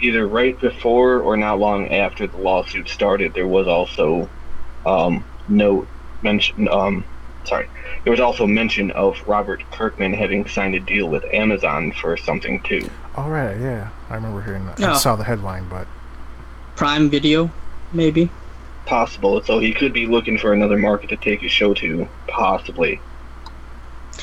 A: either right before or not long after the lawsuit started, there was also there was also mention of Robert Kirkman having signed a deal with Amazon for something too.
C: Oh right, yeah, I remember hearing that. I saw the headline, but
B: Prime Video, maybe.
A: Possible. So he could be looking for another market to take his show to, possibly.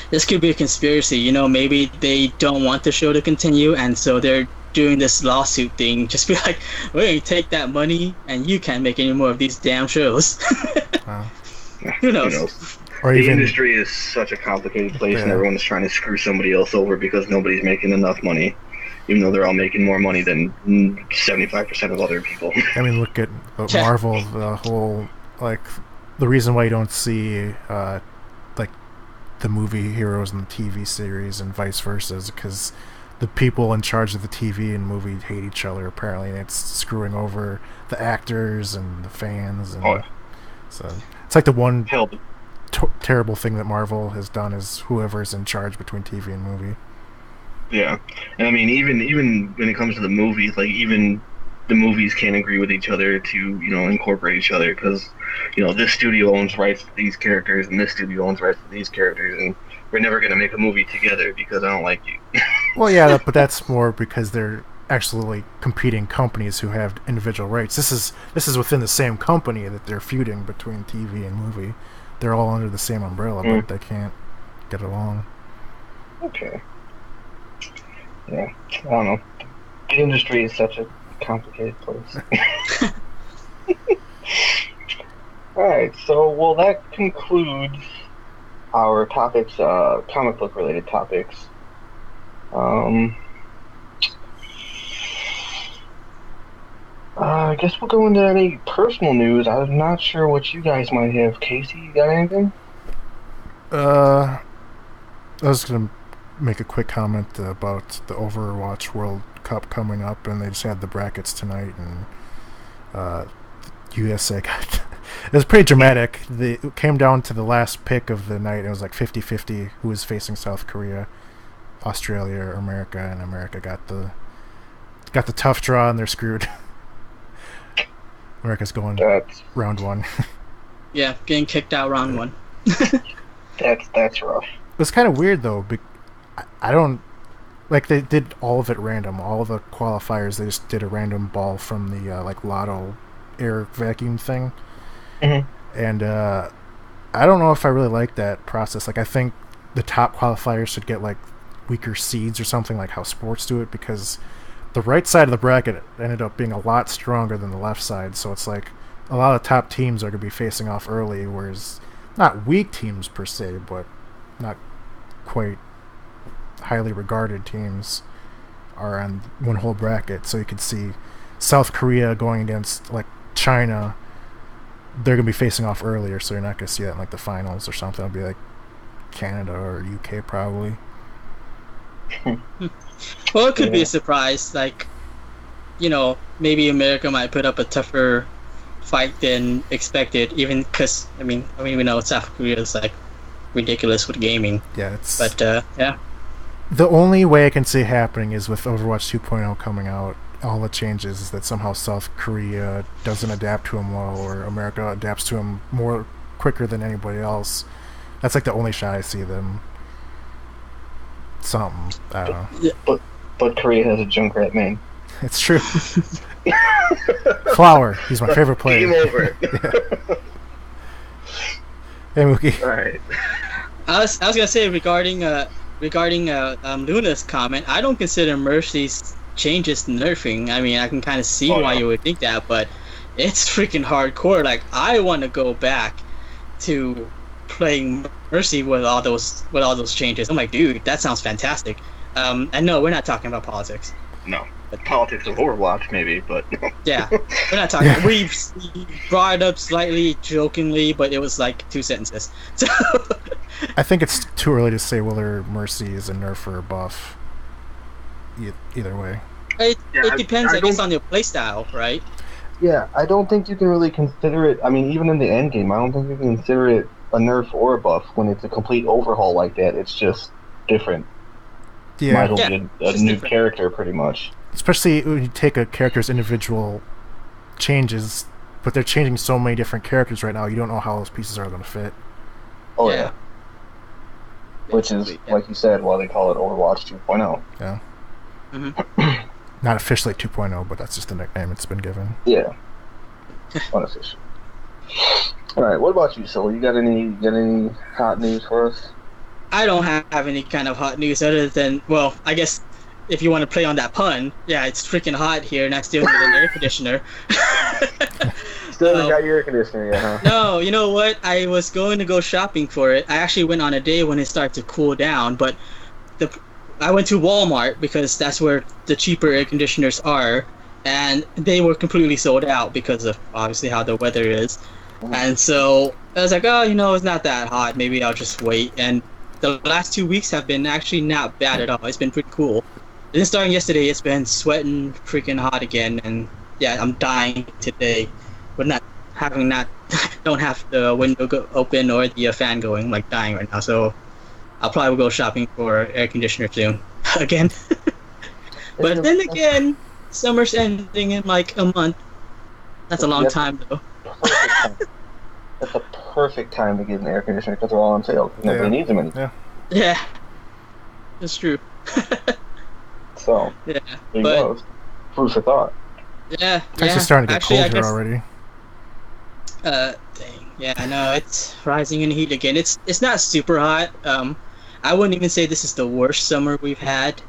B: This could be a conspiracy. Maybe they don't want the show to continue, and so they're doing this lawsuit thing. Just be like, we're going to take that money, and you can't make any more of these damn shows. Who knows?
A: Or the industry is such a complicated place, and everyone is trying to screw somebody else over because nobody's making enough money. Even though they're all making more money than 75% of other people.
C: I mean, look at Marvel, the whole, like, the reason why you don't see, like, the movie heroes in the TV series and vice versa is because the people in charge of the TV and movie hate each other, apparently, and it's screwing over the actors and the fans. And so it's like the one terrible thing that Marvel has done is whoever's in charge between TV and movie.
A: Yeah, and I mean, even when it comes to the movies, like even the movies can't agree with each other to incorporate each other because this studio owns rights to these characters and this studio owns rights to these characters, and we're never gonna make a movie together because I don't like you.
C: Well, yeah, but that's more because they're actually competing companies who have individual rights. This is within the same company that they're feuding between TV and movie. They're all under the same umbrella, but they can't get along.
A: Okay. Yeah, I don't know. The industry is such a complicated place. Alright, so, that concludes our topics, comic book related topics. I guess we'll go into any personal news. I'm not sure what you guys might have. Casey, you got anything?
C: I was going to make a quick comment about the Overwatch World Cup coming up, and they just had the brackets tonight, and USA got... It was pretty dramatic. It came down to the last pick of the night. It was like 50-50 who was facing South Korea, Australia, or America, and America got the tough draw, and they're screwed. America's going round one.
B: Yeah, getting kicked out round one.
A: That's rough.
C: It was kind of weird, though. I don't like they did all of it random. All of the qualifiers, they just did a random ball from the like lotto air vacuum thing.
A: Mm-hmm.
C: And I don't know if I really like that process. Like I think the top qualifiers should get like weaker seeds or something, like how sports do it, because the right side of the bracket ended up being a lot stronger than the left side. So it's like a lot of top teams are going to be facing off early, whereas not weak teams per se, but not quite highly regarded teams are on one whole bracket. So you could see South Korea going against like China. They're going to be facing off earlier, so you're not going to see that in like the finals or something. It'll be like Canada or UK probably.
B: Well, it could be a surprise. Like, you know, maybe America might put up a tougher fight than expected, even because I mean we know South Korea is like ridiculous with gaming.
C: Yeah, it's.
B: But yeah.
C: The only way I can see it happening is with Overwatch 2.0 coming out. All the changes is that somehow South Korea doesn't adapt to him well, or America adapts to him more quicker than anybody else. That's like the only shot I see them. Something, I don't know.
A: But Korea has a Junkrat main.
C: It's true. Flower, he's my favorite player.
A: Game over.
C: Hey Mookie.
A: All right.
B: I was gonna say regarding Luna's comment, I don't consider Mercy's changes nerfing. I mean, I can kind of see why you would think that, but it's freaking hardcore. Like, I want to go back to playing Mercy with all those changes. I'm like, dude, that sounds fantastic. And no, we're not talking about politics.
A: No, politics of Overwatch maybe, but
B: yeah, we're not talking. We brought it up slightly jokingly, but it was like 2 sentences. So
C: I think it's too early to say whether Mercy is a nerf or a buff. Either way.
B: It depends, I guess, on your playstyle, right?
A: Yeah, I don't think you can really consider it. I mean, even in the end game, I don't think you can consider it a nerf or a buff when it's a complete overhaul like that. It's just different.
C: Yeah.
A: Might as well be a new
B: different
A: character, pretty much.
C: Especially when you take a character's individual changes, but they're changing so many different characters right now, you don't know how those pieces are going to fit.
A: Oh, yeah. Which is, like you said, why they call it Overwatch 2.0.
C: Yeah.
B: Mm-hmm.
C: Not officially 2.0, but that's just the nickname it's been given.
A: Yeah. Unofficial. Alright, what about you, Soulo? You got any hot news for us?
B: I don't have any kind of hot news other than, well, I guess if you want to play on that pun, yeah, it's freaking hot here and I still need an air conditioner.
A: Still haven't got your air conditioner yet, huh?
B: No, you know what? I was going to go shopping for it. I actually went on a day when it started to cool down, but I went to Walmart because that's where the cheaper air conditioners are, and they were completely sold out because of obviously how the weather is. And so I was like, oh, you know, it's not that hot. Maybe I'll just wait. And the last 2 weeks have been actually not bad at all. It's been pretty cool. And then starting yesterday, it's been sweating freaking hot again. And yeah, I'm dying today. But don't have the window open or the fan going. I'm like dying right now. So I'll probably go shopping for air conditioner soon. Again. But then again, summer's ending in like a month. That's a long time though.
A: That's a perfect time to get an air conditioner because they're all on sale. Nobody needs them anymore.
B: Yeah, that's true.
A: So,
B: yeah,
A: there you go. Food for thought.
B: Yeah,
C: it's actually starting to get cold here already.
B: Dang. Yeah, I know it's rising in heat again. It's not super hot. I wouldn't even say this is the worst summer we've had.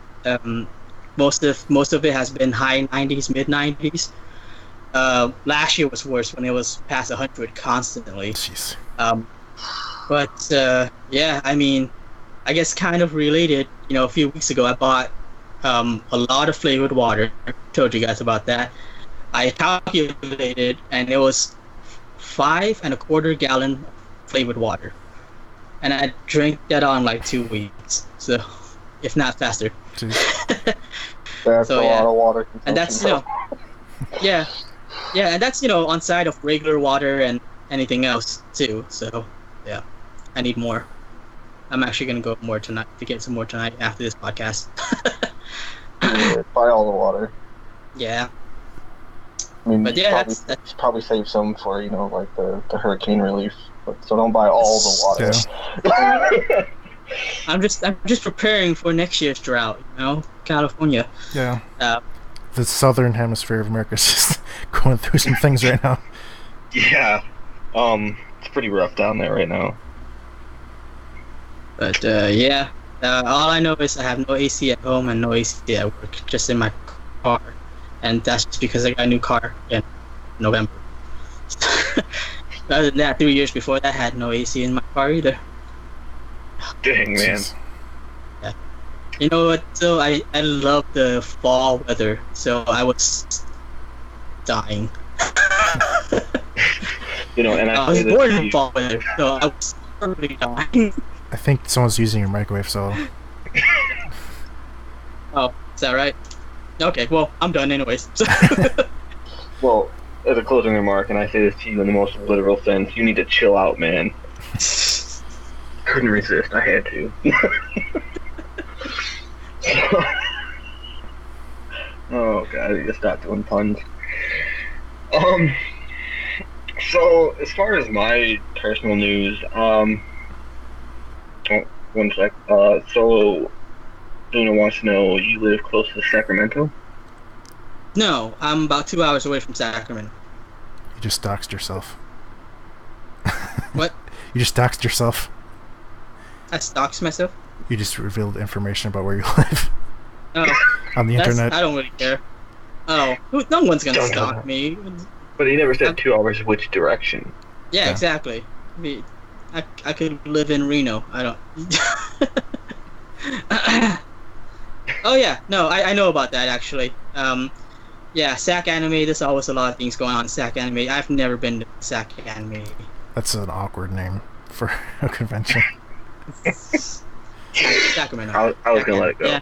B: Most of it has been high 90s, mid 90s. Last year was worse when it was past 100 constantly.
C: Jeez.
B: But yeah, I mean, I guess kind of related. You know, a few weeks ago I bought a lot of flavored water. I told you guys about that. I calculated, and it was 5 1/4 gallon flavored water, and I drank that on like 2 weeks. So, if not faster.
A: That's a lot of water consumption.
B: And that's yeah, and that's on side of regular water and anything else too. So yeah, I need more. I'm actually gonna go more tonight to get some more tonight after this podcast.
A: Yeah, buy all the water.
B: Yeah.
A: I mean,
B: but yeah,
A: that's probably save some for like the hurricane relief. So don't buy all the water.
C: Yeah.
B: I'm just preparing for next year's drought. You know, California.
C: Yeah.
B: Uh,
C: The southern hemisphere of America is just going through some things right now.
A: Yeah. It's pretty rough down there right now.
B: but yeah, all I know is I have no AC at home and no AC at work, just in my car, and that's just because I got a new car in November. Other than that, 3 years before that, I had no AC in my car either.
A: Dang, man.
C: Jeez.
B: You know what? So I love the fall weather, so I was dying.
A: You know, and
B: I was born in fall weather, so I was totally dying.
C: I think someone's using your microwave, so
B: Oh, is that right? Okay, well, I'm done anyways.
A: Well, as a closing remark, and I say this to you in the most literal sense, you need to chill out, man. Couldn't resist. I had to. Oh god, I need to stop doing puns. So as far as my personal news, oh, one sec. So Luna wants to know, you live close to Sacramento?
B: No, I'm about 2 hours away from Sacramento.
C: you just doxed yourself.
B: What?
C: You just doxed yourself.
B: I stalks myself?
C: You just revealed information about where you live
B: Oh,
C: on the internet.
B: I don't really care. Oh, no one's gonna
A: Don't
B: stalk
A: know.
B: me.
A: But he never said 2 hours which direction.
B: Yeah,
C: Yeah.
B: exactly. I could live in Reno. I don't. Oh yeah, no, I know about that actually. Yeah, SAC Anime. There's always a lot of things going on in SAC Anime. I've never been to SAC Anime.
C: That's an awkward name for a convention.
B: Sacramento.
A: I was gonna let it go.
B: Yeah.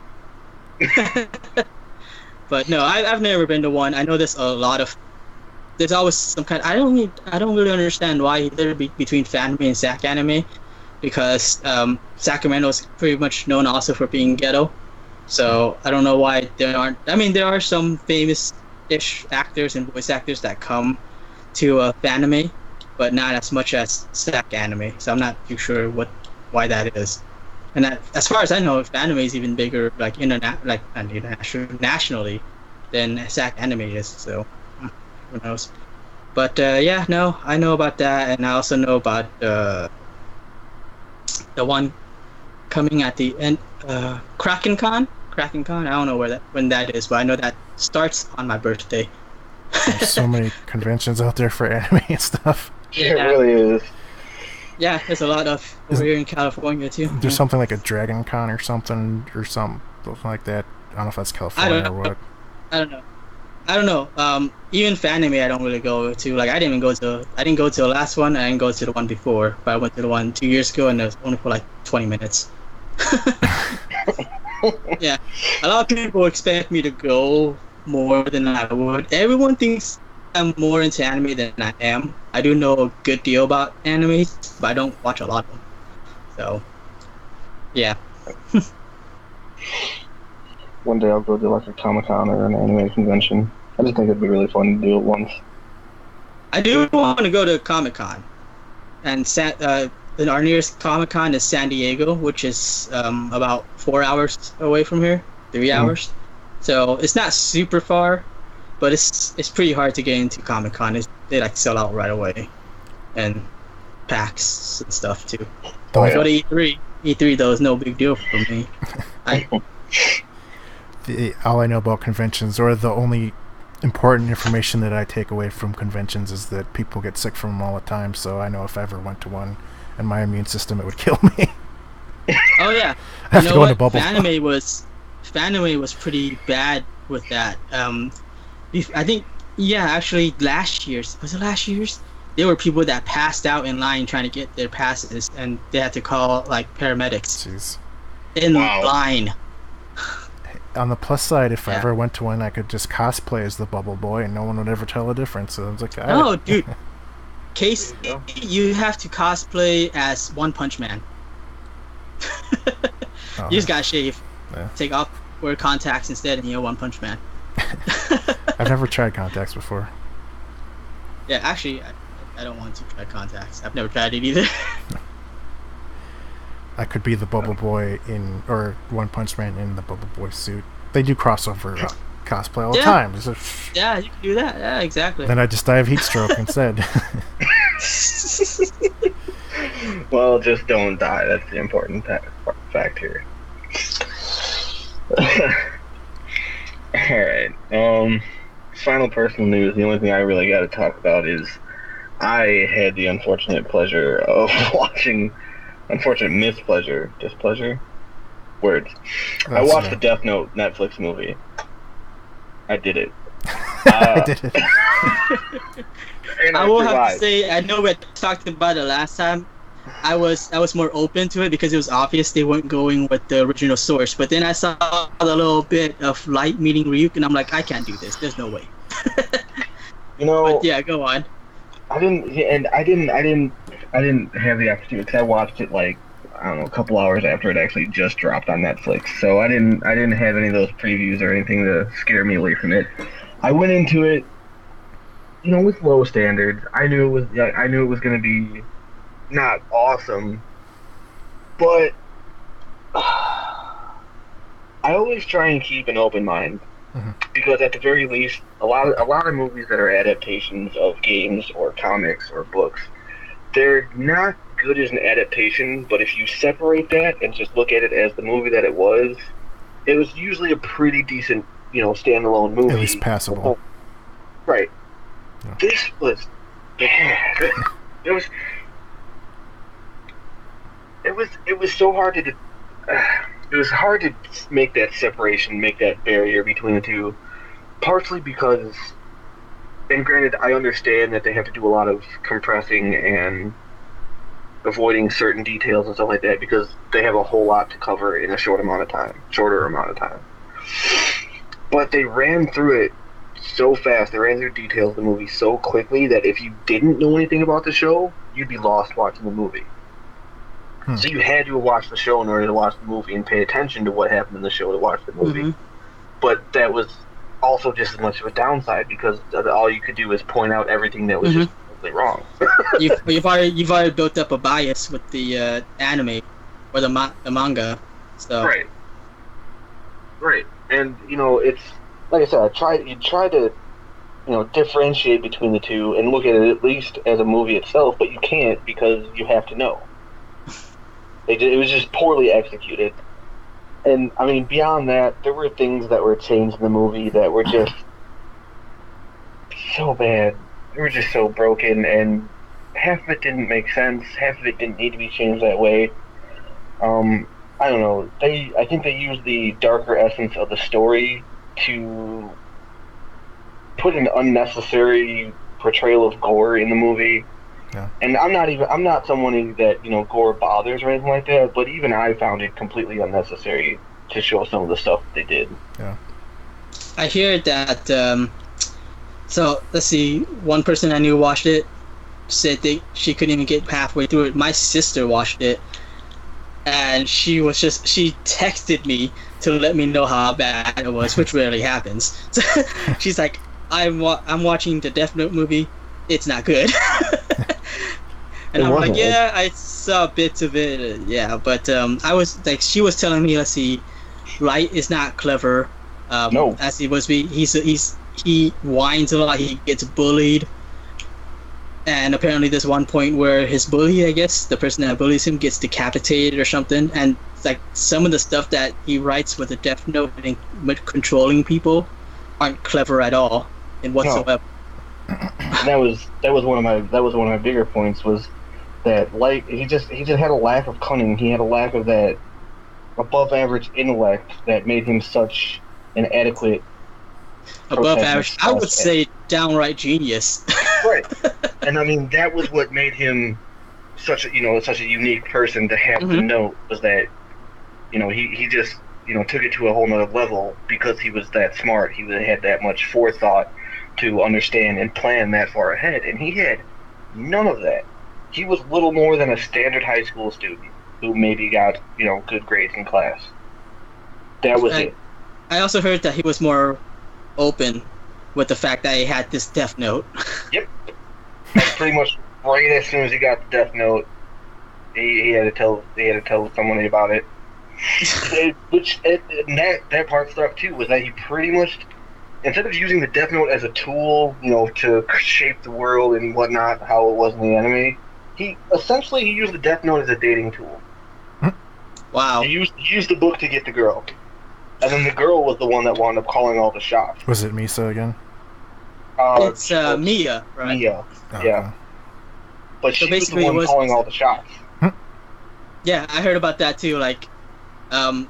B: But no, I've never been to one. I know there's a lot of. There's always some kind. I don't really understand why they're between fan anime and SAC Anime, because Sacramento is pretty much known also for being ghetto. So I don't know why there aren't. I mean, there are some famous-ish actors and voice actors that come to fan anime, but not as much as SAC Anime. So I'm not too sure why that is. And that, as far as I know, fan anime is even bigger, like nationally, than SAC Anime is. So who knows? But yeah, no, I know about that, and I also know about the one coming at the end, KrakenCon. KrakenCon. I don't know when that is, but I know that starts on my birthday.
C: There's so many conventions out there for anime and stuff.
A: It really is.
B: Yeah, there's a lot of over here in California too.
C: There's something like a Dragon Con or something like that. I don't know if that's California or what.
B: I don't know. Even fan anime I don't really go to. Like I didn't go to the last one. I didn't go to the one before, but I went to the one 2 years ago, and it was only for like 20 minutes. Yeah, a lot of people expect me to go more than I would. Everyone thinks I'm more into anime than I am. I do know a good deal about anime, but I don't watch a lot of them. So, yeah.
A: One day I'll go to like a Comic-Con or an anime convention. I just think it'd be really fun to do it once.
B: I do want to go to Comic-Con, and our nearest Comic-Con is San Diego, which is about 4 hours away from here, 3 hours. So it's not super far, but it's pretty hard to get into Comic-Con. They like sell out right away, and PAX and stuff too.
C: Oh,
B: Go to E3 though is no big deal for me.
C: All I know about conventions, or the only important information that I take away from conventions, is that people get sick from them all the time. So I know if I ever went to one, and my immune system, it would kill me.
B: Oh yeah,
C: I have to go into bubbles.
B: Fan anime was pretty bad with that. I think actually last year's there were people that passed out in line trying to get their passes, and they had to call like paramedics
C: Jeez.
B: in line.
C: On the plus side, if I ever went to one, I could just cosplay as the Bubble Boy, and no one would ever tell the difference. So I was like,
B: "Oh, dude, Case, you have to cosplay as One Punch Man. You just gotta shave, take off, wear contacts instead, and you're One Punch Man."
C: I've never tried contacts before.
B: Yeah, actually, I don't want to try contacts. I've never tried it either.
C: I could be the Bubble Boy or One Punch Man in the Bubble Boy suit. They do crossover cosplay all the time. So,
B: yeah, you can do that. Yeah, exactly.
C: Then I just die of heat stroke instead.
A: Well, just don't die. That's the important fact here. Alright. Final personal news. The only thing I really got to talk about is I had the unfortunate pleasure of watching... Displeasure? Words. I watched the Death Note Netflix movie. I did it.
C: I did it.
B: And I will have to say, I know we talked about it last time. I was more open to it because it was obvious they weren't going with the original source. But then I saw the little bit of Light meeting Ryuk, and I'm like, I can't do this. There's no way. But yeah, go on.
A: I didn't have the opportunity because I watched it like, I don't know, a couple hours after it actually just dropped on Netflix. So I didn't have any of those previews or anything to scare me away from it. I went into it, with low standards. I knew it was going to be not awesome, but I always try and keep an open mind. Because at the very least, a lot of movies that are adaptations of games or comics or books, they're not good as an adaptation. But if you separate that and just look at it as the movie that it was usually a pretty decent, standalone movie.
C: At least passable.
A: Right.
C: Yeah.
A: This was bad. It was so hard to. It was hard to make that separation, make that barrier between the two, partially because, and granted, I understand that they have to do a lot of compressing and avoiding certain details and stuff like that because they have a whole lot to cover in a shorter amount of time. But they ran through it so fast, they ran through details of the movie so quickly that if you didn't know anything about the show, you'd be lost watching the movie. So you had to watch the show in order to watch the movie and pay attention to what happened in the show to watch the movie. But that was also just as much of a downside because all you could do is point out everything that was just totally wrong.
B: you've already built up a bias with the anime or the manga. So. Right.
A: And it's like I said, you try to differentiate between the two and look at it at least as a movie itself, but you can't because you have to know. It was just poorly executed. And, I mean, beyond that, there were things that were changed in the movie that were just so bad. They were just so broken, and half of it didn't make sense. Half of it didn't need to be changed that way. I don't know. I think they used the darker essence of the story to put an unnecessary portrayal of gore in the movie. Yeah. And I'm not someone that, gore bothers or anything like that, but even I found it completely unnecessary to show some of the stuff that they did.
C: Yeah.
B: I hear that, so, let's see, one person I knew watched it, said she couldn't even get halfway through it. My sister watched it, and she texted me to let me know how bad it was, which rarely happens. So, she's like, I'm watching the Death Note movie, it's not good. And I'm like, yeah, I saw bits of it, yeah, but I was like, she was telling me, let's see, Light is not clever,
A: no,
B: as he was. He whines a lot. He gets bullied, and apparently there's one point where his bully, I guess, the person that bullies him, gets decapitated or something. And like some of the stuff that he writes with the Death Note and controlling people aren't clever at all in whatsoever.
A: No. That was one of my bigger points was that he just had a lack of cunning. He had a lack of that above average intellect that made him such an adequate
B: above average. I would say downright genius.
A: Right. And I mean that was what made him such a unique person to have to know was that he just took it to a whole nother level because he was that smart. He had that much forethought to understand and plan that far ahead, and he had none of that. He was little more than a standard high school student who maybe got good grades in class. That was it.
B: I also heard that he was more open with the fact that he had this Death Note.
A: Yep. That's pretty much right as soon as he got the Death Note, He had to tell somebody about it. That part stuck too was that he pretty much, instead of using the Death Note as a tool, to shape the world and whatnot, how it was in the anime, he used the Death Note as a dating tool.
B: Wow.
A: He used the book to get the girl, and then the girl was the one that wound up calling all the shots.
C: Was it Misa again?
B: It's Mia, right?
A: Mia,
C: Oh,
A: yeah.
C: okay.
A: But
B: So
A: she was the
B: basically
A: one calling all the shots.
B: Yeah, I heard about that too. Like, the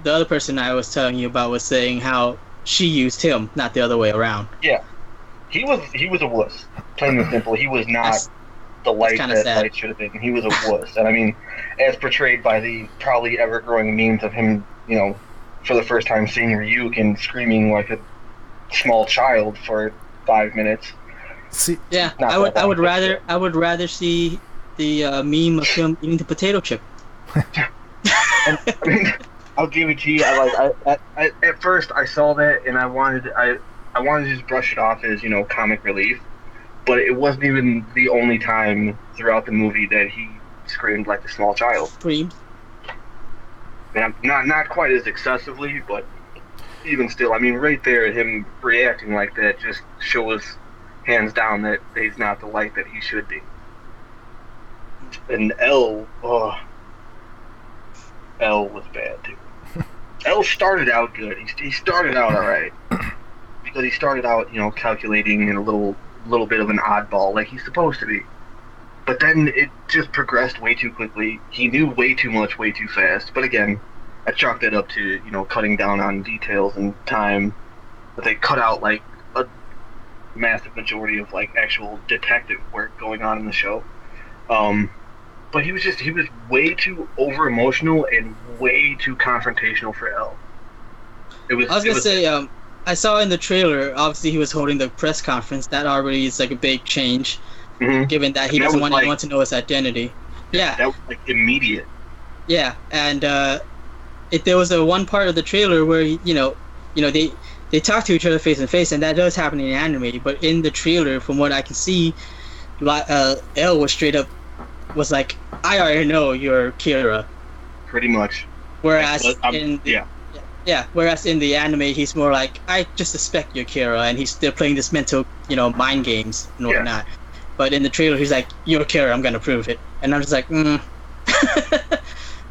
B: other person I was telling you about was saying how she used him, not the other way around.
A: Yeah, he was a wuss. Plain and simple, he was not the light that
B: sad.
A: Light should have been. He was a wuss, and I mean, as portrayed by the probably ever-growing memes of him, for the first time seeing Ryuk and screaming like a small child for 5 minutes.
C: See,
B: Yeah, I would rather see the meme of him eating the potato chip.
A: And, I mean, I'll give it to you. At first I saw that and I wanted to just brush it off as comic relief, but it wasn't even the only time throughout the movie that he screamed like a small child.
B: Screamed.
A: And not quite as excessively, but even still, I mean, right there, him reacting like that just shows hands down that he's not the light that he should be. And L was bad too. L started out good. He started out all right because he started out, calculating and a little bit of an oddball like he's supposed to be. But then it just progressed way too quickly. He knew way too much, way too fast. But again, I chalk that up to cutting down on details and time. But they cut out like a massive majority of like actual detective work going on in the show. But he was way too over emotional and way too confrontational for L. I was gonna
B: say, I saw in the trailer, obviously he was holding the press conference. That already is like a big change, given that he doesn't want anyone to know his identity. Yeah,
A: that was like immediate.
B: Yeah, and there was one part of the trailer where they talk to each other face to face, and that does happen in anime. But in the trailer, from what I can see, L was straight up was like, "I already know you're Kira."
A: Pretty much.
B: Whereas whereas in the anime, he's more like, "I just suspect you're Kira," and he's still playing this mental, mind games and whatnot. Yeah. But in the trailer, he's like, "You're Kira, I'm gonna prove it," and I'm just like, I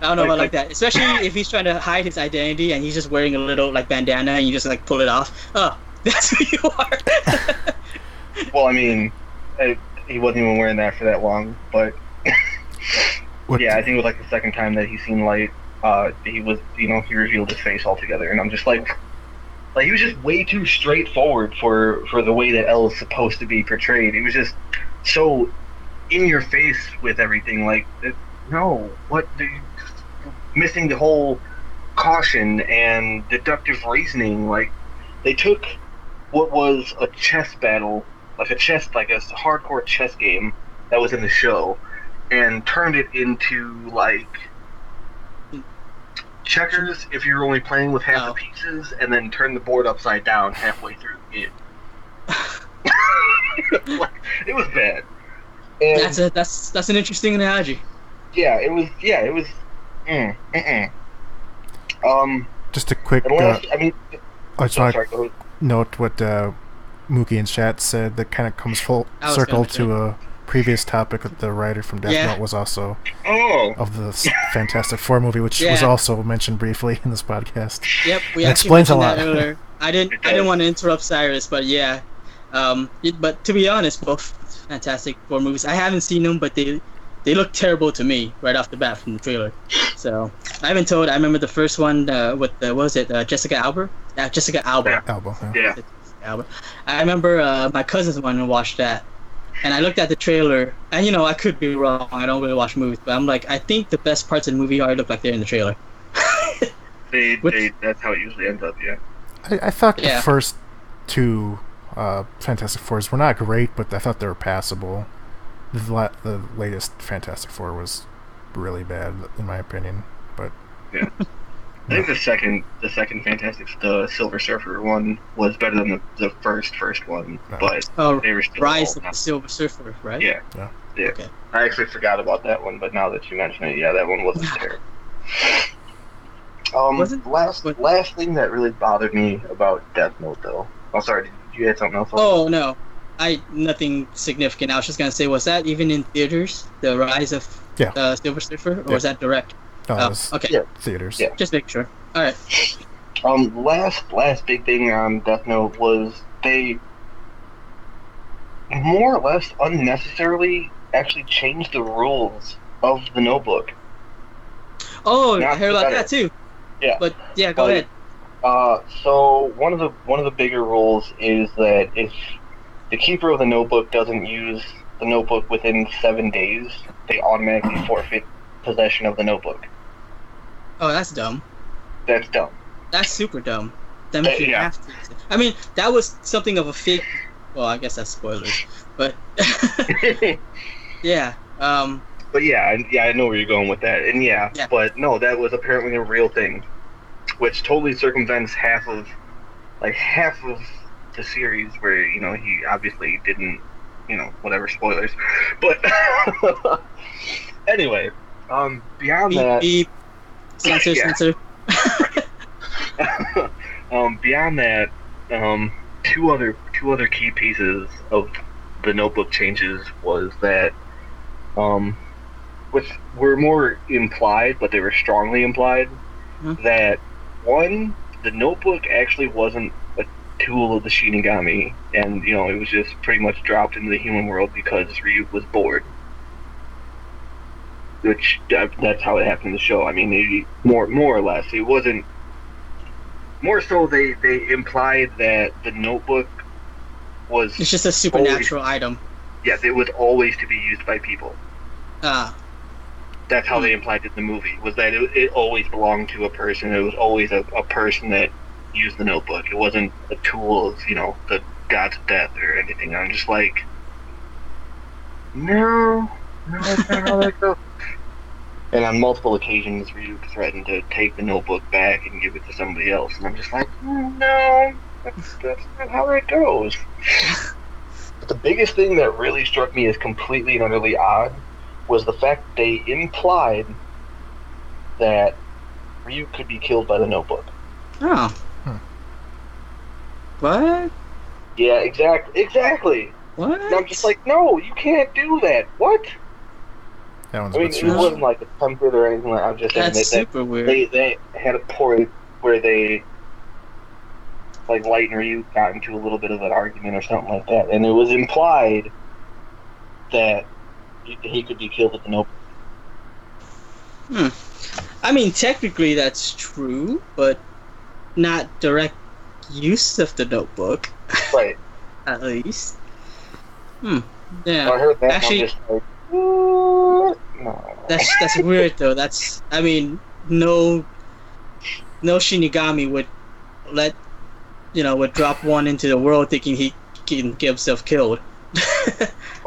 B: don't know about like that, especially if he's trying to hide his identity and he's just wearing a little like bandana and you just like pull it off. Oh, that's who you are.
A: Well, I mean, he wasn't even wearing that for that long, but yeah, I think it was like the second time that he seen Light. He was, he revealed his face altogether, and I'm just like he was just way too straightforward for the way that L is supposed to be portrayed. He was just so in your face with everything. Like, no, missing the whole caution and deductive reasoning. Like, they took what was a chess battle, like a hardcore chess game that was in the show, and turned it into like checkers if you're only playing with half the pieces, and then turn the board upside down halfway through the game. It was bad. And
B: that's an interesting analogy.
A: Yeah, it was.
C: Just a quick. I just want to note what Mookie in chat said. That kind of comes full circle to a previous topic that the writer from Death Note was also of the Fantastic Four movie, which was also mentioned briefly in this podcast.
B: Yep, we
C: explains a lot.
B: Earlier. I didn't want to interrupt Cyrus, but yeah. But to be honest, both Fantastic Four movies, I haven't seen them, but they look terrible to me right off the bat from the trailer. So I haven't told. I remember the first one with what was it? Jessica Alba. Jessica Alba.
A: Yeah.
B: Alba. I remember my cousins wanted to watch that. And I looked at the trailer, and I could be wrong. I don't really watch movies, but I'm like, I think the best parts of the movie already look like they're in the trailer.
A: That's how it usually ends up, yeah.
C: I thought the first two Fantastic Fours were not great, but I thought they were passable. The latest Fantastic Four was really bad, in my opinion. But
A: I think the second Fantastic Silver Surfer one was better than the first one, but they were still
B: Rise of the Silver Surfer, right?
A: Yeah.
B: Okay.
A: I actually forgot about that one, but now that you mention it, yeah, that one wasn't terrible. Last thing that really bothered me about Death Note, though. Oh, sorry, did you have something else?
B: Oh no, nothing significant. I was just gonna say, was that even in theaters? The Rise of Silver Surfer, or was that direct? Okay.
C: Yeah, theaters.
A: Yeah.
B: Just make sure. All right.
A: Last big thing on Death Note was they more or less unnecessarily actually changed the rules of the Notebook.
B: Oh, I heard about that too.
A: Yeah.
B: But yeah, go ahead.
A: So one of the bigger rules is that if the keeper of the Notebook doesn't use the Notebook within 7 days, they automatically forfeit possession of the Notebook.
B: Oh, that's dumb.
A: That's dumb.
B: That's super dumb. That makes you have to. I mean, that was something of a fake. Well, I guess that's spoilers, but yeah.
A: But I know where you're going with that, and but no, that was apparently a real thing, which totally circumvents half of the series where he obviously didn't, whatever, spoilers. But anyway, beyond that,
B: beep. Censor.
A: Beyond that, two other key pieces of the Notebook changes was that, which were more implied, but they were strongly implied, that one, the Notebook actually wasn't a tool of the Shinigami, and it was just pretty much dropped into the human world because Ryuk was bored. Which that's how it happened in the show. I mean, more or less, it wasn't. More so, they implied that the Notebook was.
B: It's just a supernatural item.
A: Yes, it was always to be used by people. That's how they implied it in the movie. Was that it always belonged to a person. It was always a person that used the Notebook. It wasn't a tool of the gods of death or anything. I'm just like, no, that's not how that goes. And on multiple occasions, Ryuk threatened to take the Notebook back and give it to somebody else. And I'm just like, no, that's not how that goes. But the biggest thing that really struck me as completely and utterly odd was the fact that they implied that Ryuk could be killed by the Notebook.
B: Oh. What?
A: Yeah, exactly.
B: What?
A: And I'm just like, no, you can't do that. What?
C: That one's
A: it wasn't like attempted or anything like that. I'm just saying
B: that's super weird.
A: They had a point where they, like, Light and Ryuk got into a little bit of an argument or something like that, and it was implied that he could be killed at the Notebook.
B: I mean, technically that's true, but not direct use of the Notebook.
A: Right.
B: At least. Yeah.
A: Well, I heard that.
B: Actually,
A: I'm just like, no.
B: That's weird though. I mean, no Shinigami would would drop one into the world thinking he can get himself killed.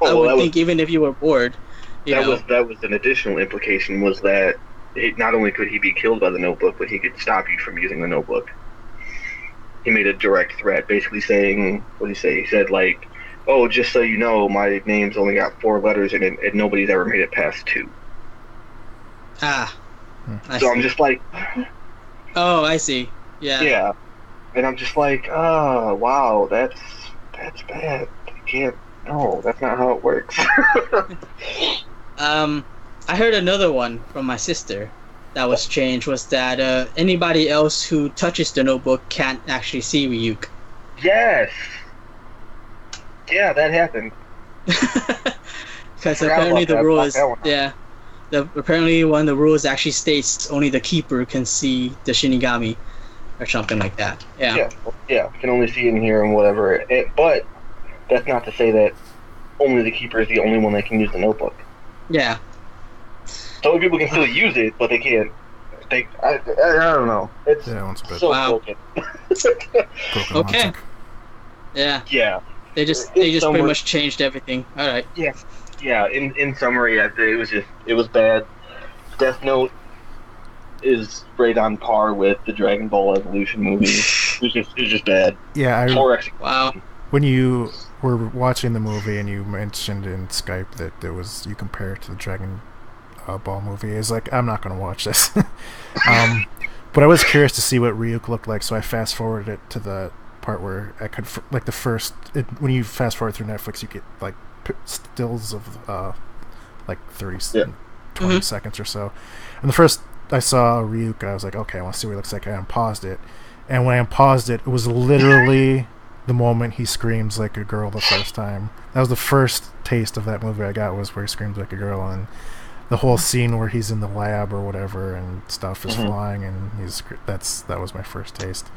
B: I would think even if you were bored.
A: That was an additional implication, was that not only could he be killed by the Notebook, but he could stop you from using the Notebook. He made a direct threat, basically saying, what did he say? He said, like, oh, just so you know, my name's only got 4 letters in it, and nobody's ever made it past 2. I'm just like...
B: Oh, I see. Yeah.
A: Yeah. And I'm just like, oh, wow, that's bad. I can't... No, that's not how it works.
B: I heard another one from my sister that was changed, was that anybody else who touches the Notebook can't actually see Ryuk.
A: Yes! Yeah, that happened.
B: Because apparently the rule is... Yeah. Apparently one of the rules actually states only the keeper can see the Shinigami or something like that. Yeah.
A: Yeah, can only see and hear and whatever. But that's not to say that only the keeper is the only one that can use the Notebook.
B: Yeah.
A: So other people can still use it, but they can't. I don't know. It's so broken.
B: Okay. Yeah.
A: Yeah.
B: They just pretty much changed everything. All right.
A: Yeah. Yeah. In summary, it was bad. Death Note is right on par with the Dragon Ball Evolution movie. It was just bad.
C: Yeah,
B: Wow.
C: when you were watching the movie and you mentioned in Skype that you compare it to the Dragon Ball movie, it's like, I'm not going to watch this. But I was curious to see what Ryuk looked like, so I fast forwarded it to the part where I could like the first. When you fast forward through Netflix, you get like stills of like 20 seconds or so. And the first I saw Ryuk, I was like, okay, I want to see what he looks like. I unpaused it, and when I unpaused it, it was literally the moment he screams like a girl the first time. That was the first taste of that movie I got, was where he screams like a girl, and the whole scene where he's in the lab or whatever and stuff is flying, and that was my first taste.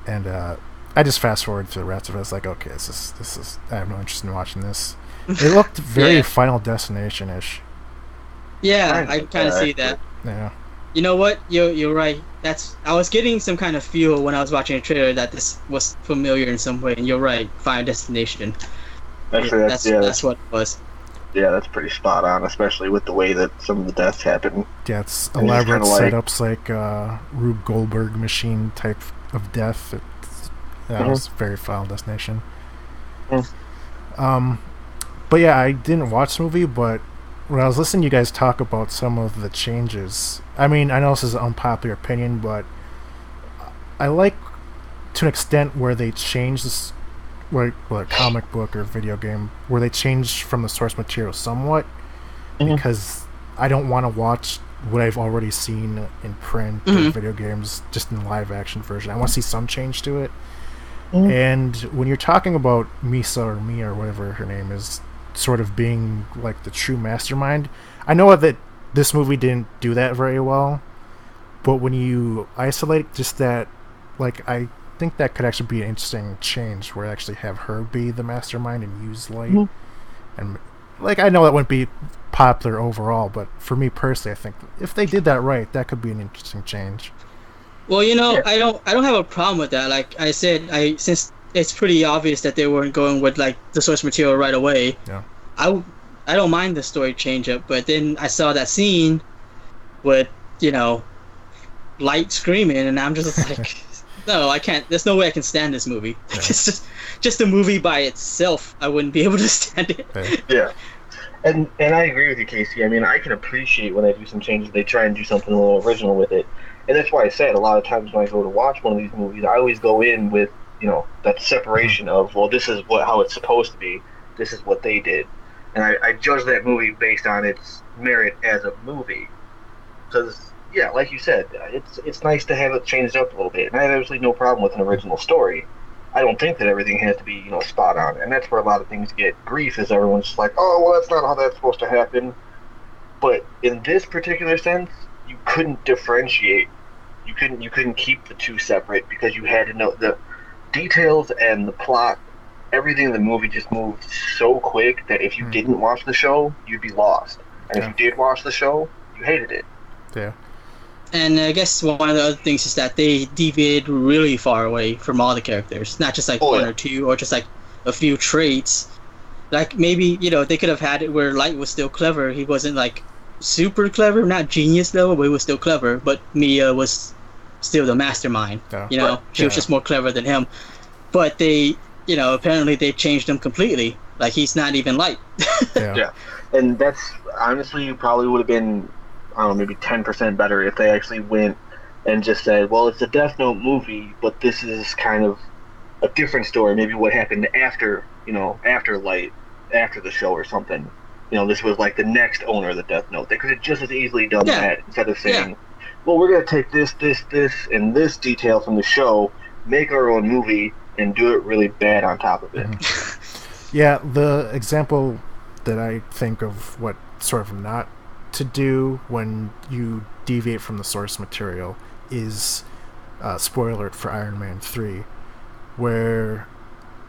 C: And I just fast forward through the rest of it. It's like, okay, this is I have no interest in watching this. It looked very Final Destination-ish.
B: Yeah, I kind of see that.
C: Yeah.
B: You know what? You're right. I was getting some kind of feel when I was watching the trailer that this was familiar in some way, and you're right. Final Destination.
A: Actually,
B: that's what it was.
A: Yeah, that's pretty spot on, especially with the way that some of the deaths happen.
C: Yeah, it's elaborate setups like Rube Goldberg machine type of death. That was very Final Destination. But yeah, I didn't watch the movie, but when I was listening to you guys talk about some of the changes, I mean, I know this is an unpopular opinion, but I like, to an extent, where they change this, whether a comic book or video game, where they change from the source material somewhat, because I don't want to watch what I've already seen in print or video games just in live action version. I want to see some change to it. And when you're talking about Misa or Mia or whatever her name is, sort of being like the true mastermind, I know that this movie didn't do that very well, but when you isolate just that, like, I think that could actually be an interesting change where I actually have her be the mastermind and use light. And like, I know that wouldn't be popular overall, but for me personally, I think if they did that right, that could be an interesting change.
B: Well, you know, I don't have a problem with that. Like I said, since it's pretty obvious that they weren't going with like the source material right away.
C: Yeah.
B: I don't mind the story change up, but then I saw that scene with, you know, Light screaming, and I'm just like, no, I can't. There's no way I can stand this movie. Yeah. Just the movie by itself, I wouldn't be able to stand it.
A: Yeah. And I agree with you, Casey. I mean, I can appreciate when they do some changes, they try and do something a little original with it. And that's why I said a lot of times when I go to watch one of these movies, I always go in with, you know, that separation of, well, this is how it's supposed to be. This is what they did. And I judge that movie based on its merit as a movie. Because, yeah, like you said, it's nice to have it changed up a little bit. And I have absolutely no problem with an original story. I don't think that everything has to be, you know, spot on. And that's where a lot of things get grief, is everyone's just like, oh, well, that's not how that's supposed to happen. But in this particular sense, you couldn't differentiate. You couldn't keep the two separate, because you had to know the details and the plot. Everything in the movie just moved so quick that if you didn't watch the show, you'd be lost. And if you did watch the show, you hated it.
C: Yeah.
B: And I guess one of the other things is that they deviated really far away from all the characters. Not just like one or two, or just like a few traits. Like maybe, you know, they could have had it where Light was still clever. He wasn't like super clever, not genius level, but he was still clever. But Mia was still the mastermind. Yeah. You know, she was just more clever than him. But they, you know, apparently they changed him completely. Like, he's not even Light.
A: Yeah. And that's, honestly, probably would have been, I don't know, maybe 10% better if they actually went and just said, well, it's a Death Note movie, but this is kind of a different story. Maybe what happened after, you know, after Light, after the show or something. You know, this was like the next owner of the Death Note. They could have just as easily done that instead of saying, well, we're going to take this, and this detail from the show, make our own movie, and do it really bad on top of it.
C: Yeah, the example that I think of what sort of not to do when you deviate from the source material is, spoiler alert for Iron Man 3, where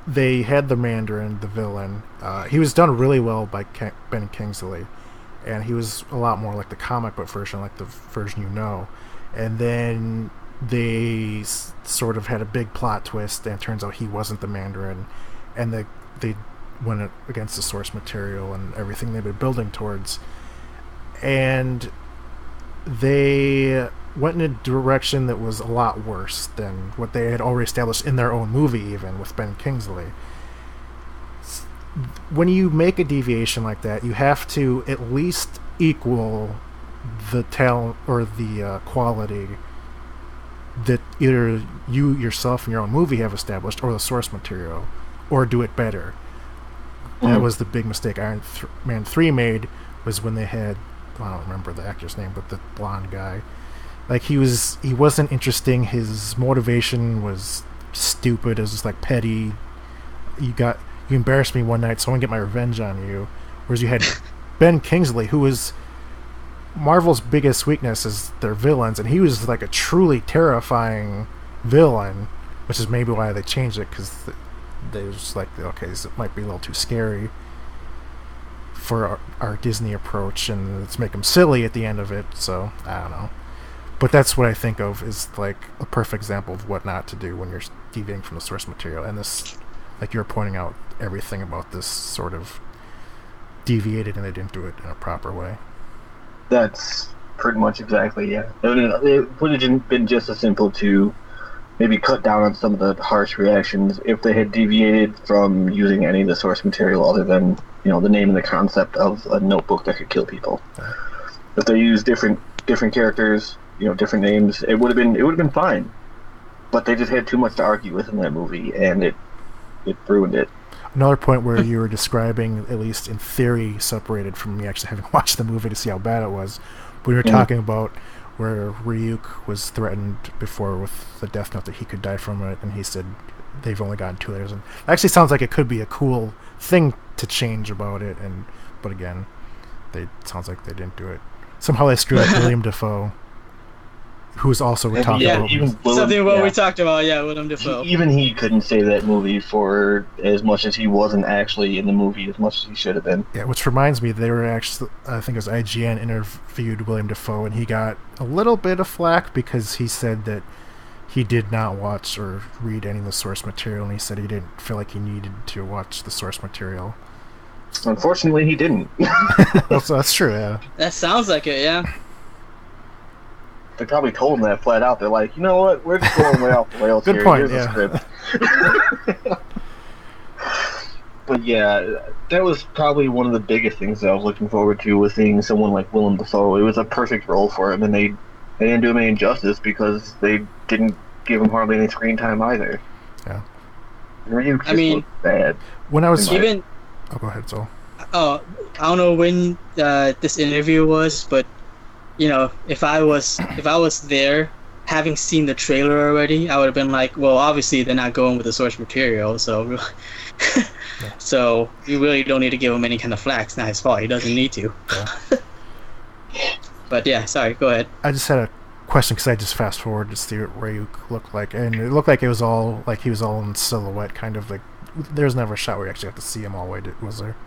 C: they had the Mandarin, the villain. He was done really well by Ben Kingsley, and he was a lot more like the comic book version, like the version you know. And then they sort of had a big plot twist, and it turns out he wasn't the Mandarin, and they went against the source material and everything they've been building towards. And they went in a direction that was a lot worse than what they had already established in their own movie, even with Ben Kingsley. When you make a deviation like that, you have to at least equal the talent or the quality that either you yourself in your own movie have established or the source material, or do it better. That was the big mistake Iron Man 3 made, was when they had, I don't remember the actor's name, but the blonde guy. Like, he wasn't interesting. His motivation was stupid. It was just like petty. You embarrassed me one night, so I want to get my revenge on you. Whereas you had Ben Kingsley, who was Marvel's biggest weakness is their villains, and he was like a truly terrifying villain, which is maybe why they changed it, because they was just like, okay, this might be a little too scary for our Disney approach, and let's make him silly at the end of it. So I don't know, but that's what I think of is like a perfect example of what not to do when you're deviating from the source material. And this, like you're pointing out, everything about this sort of deviated, and they didn't do it in a proper way.
A: That's pretty much exactly, yeah. It would have been just as simple to maybe cut down on some of the harsh reactions if they had deviated from using any of the source material other than, the name and the concept of a notebook that could kill people.
C: Okay.
A: If they used different characters, different names, it would have been fine. But they just had too much to argue with in that movie, and it ruined it.
C: Another point where you were describing, at least in theory, separated from me actually having watched the movie to see how bad it was. We were talking about where Ryuk was threatened before with the death note that he could die from it, and he said they've only gotten 2 layers. And it actually sounds like it could be a cool thing to change about it, but again, it sounds like they didn't do it. Somehow they screwed up William Dafoe, who's also we talked about.
B: Something we talked about, Willem Dafoe.
A: Even he couldn't save that movie for as much as he wasn't actually in the movie as much as he should have been.
C: Yeah, which reminds me, they were actually, I think it was IGN interviewed William Dafoe, and he got a little bit of flack because he said that he did not watch or read any of the source material, and he said he didn't feel like he needed to watch the source material.
A: Unfortunately, he didn't.
C: That's true, yeah.
B: That sounds like it, yeah.
A: They probably told him that flat out. They're like, you know what? We're just going way off the rails
C: Good
A: here.
C: point,
A: Here's the script. But yeah, that was probably one of the biggest things that I was looking forward to, was seeing someone like Willem Dafoe. It was a perfect role for him, and they didn't do him any justice because they didn't give him hardly any screen time either.
C: Yeah.
A: Ryuk just looked bad.
C: When I was
B: even...
C: Oh, go ahead, Sol.
B: Oh, I don't know when this interview was, but if I was there, having seen the trailer already, I would have been like, well, obviously they're not going with the source material, so so you really don't need to give him any kind of flack. It's not his fault. He doesn't need to.
C: Yeah.
B: But yeah, sorry. Go ahead.
C: I just had a question because I just fast forward to see what Ryuk looked like, and it looked like it was all like he was all in silhouette, kind of like. There's never a shot where you actually have to see him all the way. Was there?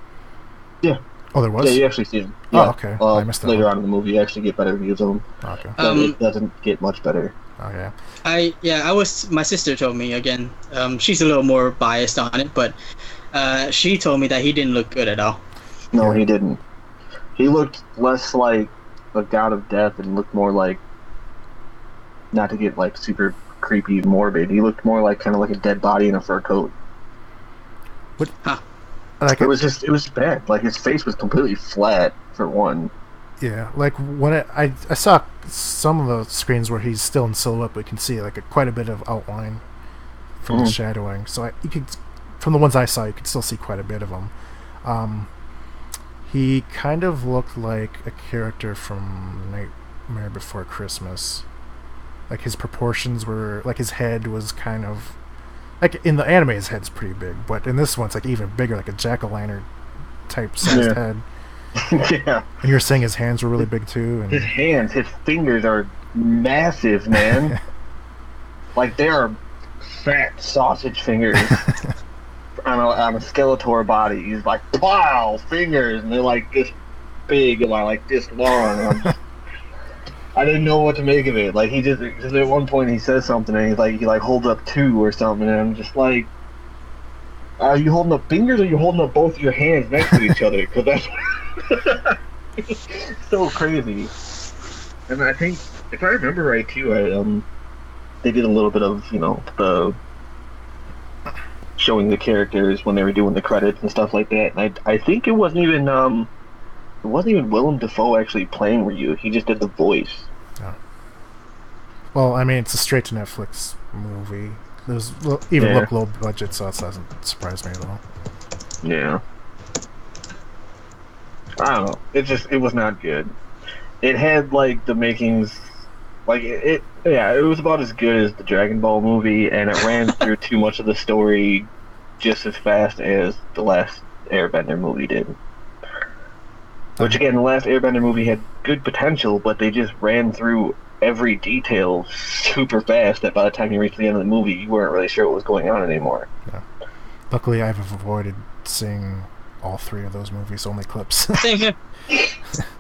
A: Yeah.
C: Oh, there was?
A: Yeah, you actually see him. Yeah.
C: Oh, okay. I missed that
A: later
C: one.
A: on in the movie, you actually get better views of him.
C: Okay.
A: It doesn't get much better.
C: Okay.
B: My sister told me again. She's a little more biased on it, but she told me that he didn't look good at all.
A: No, he didn't. He looked less like a god of death and looked more like, not to get like super creepy morbid, he looked more like kind of like a dead body in a fur coat.
C: What?
B: Huh.
C: Like
A: it was bad. Like his face was completely flat for one.
C: Yeah, like when I saw some of the screens where he's still in silhouette, but you can see like quite a bit of outline from the shadowing. So you could, from the ones I saw, you could still see quite a bit of him. He kind of looked like a character from Nightmare Before Christmas. Like his proportions were, like his head was kind of, like in the anime his head's pretty big, but in this one it's like even bigger, like a jack-o'-lantern type sized head.
A: Yeah.
C: And you were saying his hands were really big too. And
A: his fingers are massive, man. Like they are fat sausage fingers on a Skeletor body. He's like, wow, fingers, and they're like this big and like this long. I didn't know what to make of it. Like just at one point he says something and he holds up 2 or something, and I'm just like, are you holding up fingers or are you holding up both your hands next to each other? Because that's so crazy. And I think, if I remember right too, they did a little bit of, the showing the characters when they were doing the credits and stuff like that. And I think it wasn't even Willem Dafoe actually playing Ryu. He just did the voice.
C: Oh. Well, I mean, it's a straight to Netflix movie. There's even look low budget, so it doesn't surprise me at all.
A: Yeah. I don't know. It was not good. It had like the makings, like it was about as good as the Dragon Ball movie, and it ran through too much of the story just as fast as the last Airbender movie did. Which again, the last Airbender movie had good potential, but they just ran through every detail super fast that by the time you reached the end of the movie, you weren't really sure what was going on anymore.
C: Yeah. Luckily, I've avoided seeing all three of those movies, only clips.
B: Same here.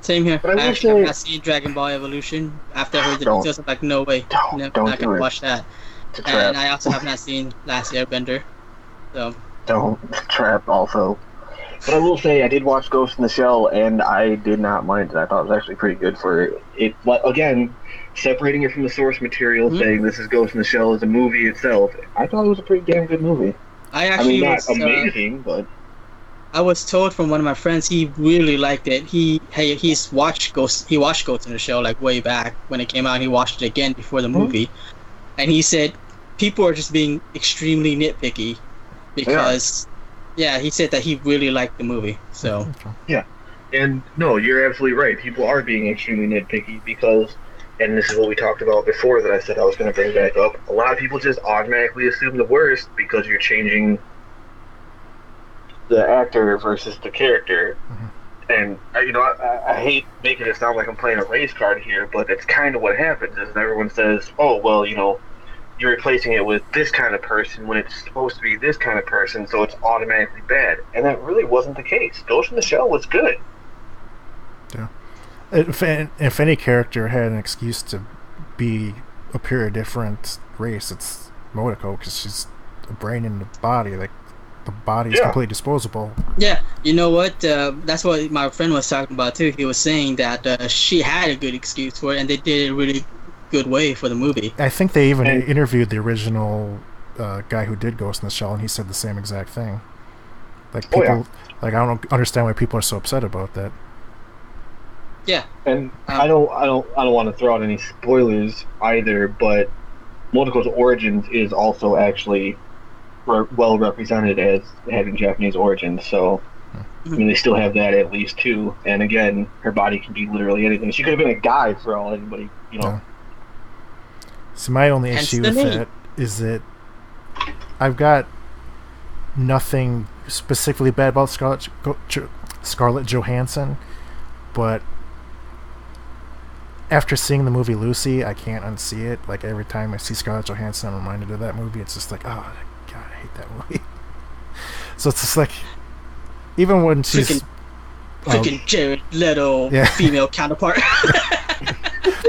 B: Same here.
A: But
B: I actually have not seen Dragon Ball Evolution. After I heard the details, I'm like, no way. I'm not going to watch that. And I also have not seen Last Airbender. So.
A: Don't. Trap also. But I will say, I did watch Ghost in the Shell, and I did not mind it. I thought it was actually pretty good for it. Again, separating it from the source material, saying this is Ghost in the Shell as a movie itself, I thought it was a pretty damn good movie. Not amazing, but...
B: I was told from one of my friends he really liked it. He watched Ghost in the Shell like way back when it came out. He watched it again before the movie, and he said people are just being extremely nitpicky because he said that he really liked the movie. So
A: and no, you're absolutely right. People are being extremely nitpicky because, and this is what we talked about before that I said I was going to bring back up. A lot of people just automatically assume the worst because you're changing the actor versus the character. And I hate making it sound like I'm playing a race card here, but it's kind of what happens is everyone says, oh well, you're replacing it with this kind of person when it's supposed to be this kind of person, so it's automatically bad. And that really wasn't the case. Ghost in the Shell was good.
C: Yeah. If any character had an excuse to appear a different race, it's Motoko, because she's a brain in the body. Like, the body is completely disposable.
B: Yeah, you know what? That's what my friend was talking about too. He was saying that she had a good excuse for it, and they did it a really good way for the movie.
C: I think they even interviewed the original guy who did Ghost in the Shell, and he said the same exact thing. Like people, like I don't understand why people are so upset about that.
B: Yeah,
A: and I don't want to throw out any spoilers either, but Motoko's origins is also actually well represented as having Japanese origins, so I mean they still have that at least too. And again, her body can be literally anything. She could have been a guy for all anybody,
C: Yeah. So my only issue with that is that I've got nothing specifically bad about Scarlett Johansson, but after seeing the movie Lucy, I can't unsee it. Like every time I see Scarlett Johansson, I'm reminded of that movie. It's just like, oh God, I hate that movie. So it's just like, even when she's
B: freaking Jared Leto female counterpart.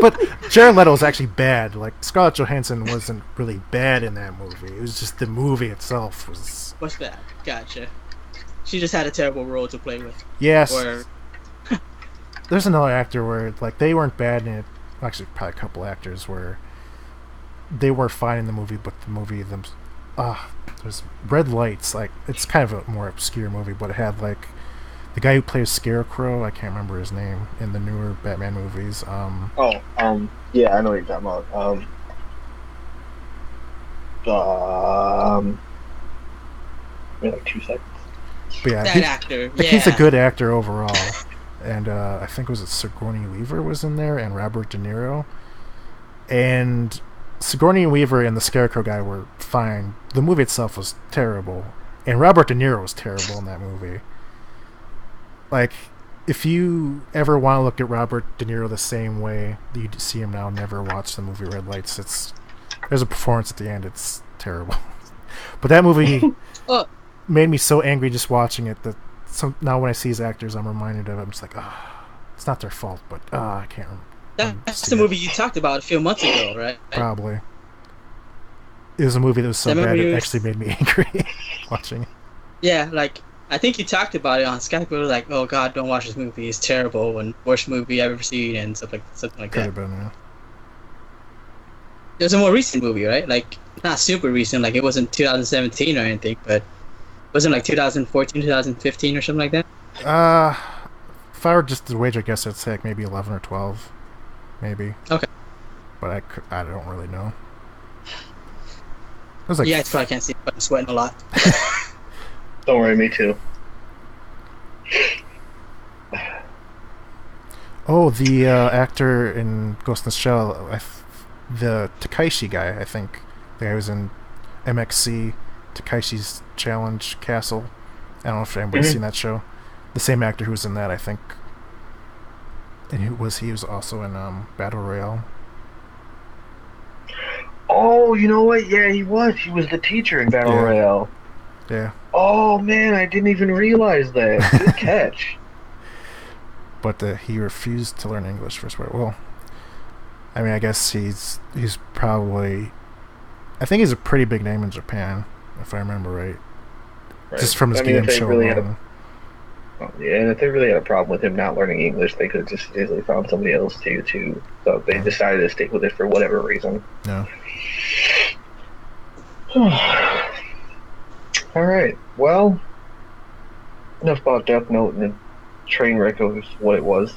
C: But Jared Leto was actually bad. Like, Scarlett Johansson wasn't really bad in that movie. It was just the movie itself was...
B: What's that? Gotcha. She just had a terrible role to play with.
C: Yes. There's another actor where, like, they weren't bad in it. Actually, probably a couple actors where they were fine in the movie, but the movie there's Red Lights. Like, it's kind of a more obscure movie, but it had, like, the guy who plays Scarecrow, I can't remember his name, in the newer Batman movies.
A: Yeah, I know what you're talking about. Like 2 seconds.
C: But yeah,
B: that actor.
C: Like, he's a good actor overall. And I think Sigourney Weaver was in there, and Robert De Niro. And Sigourney Weaver and the Scarecrow guy were fine. The movie itself was terrible. And Robert De Niro was terrible in that movie. Like, if you ever want to look at Robert De Niro the same way that you see him now, never watch the movie Red Lights. There's a performance at the end. It's terrible. But that movie made me so angry just watching it that now when I see his actors, I'm reminded of it. I'm just like, it's not their fault, but I can't remember.
B: That's the movie you talked about a few months ago, right?
C: Probably. It was a movie that was so bad it actually made me angry watching it.
B: Yeah, like I think you talked about it on Skype. We were like, "Oh God, don't watch this movie. It's terrible and worst movie I've ever seen," and something like
C: Could
B: that.
C: have been, yeah.
B: There's a more recent movie, right? Like not super recent. Like it wasn't 2017 or anything, but wasn't like 2014, 2015 or something like that.
C: If I were just to wager, I guess I'd say like maybe 11 or 12, maybe.
B: Okay.
C: But I don't really know. It was like
B: Yeah, I probably can't see it, but I'm sweating a lot.
A: Don't worry, me too.
C: Oh, the actor in Ghost in the Shell, the Takaishi guy, I think. The guy who was in MXC, Takaishi's Challenge Castle. I don't know if anybody's seen that show. The same actor who was in that, I think. And he was also in Battle Royale.
A: Oh, you know what? Yeah, he was. He was the teacher in Battle Royale.
C: Yeah.
A: Oh, man, I didn't even realize that. Good catch.
C: But he refused to learn English for swear. Well, I mean, I guess he's probably... I think he's a pretty big name in Japan, if I remember right. Just from his game show alone.
A: Yeah, if they really had a problem with him not learning English, they could have just easily found somebody else too. So they decided to stick with it for whatever reason.
C: No.
A: Alright, well, enough about Death Note and the train wreck of what it was.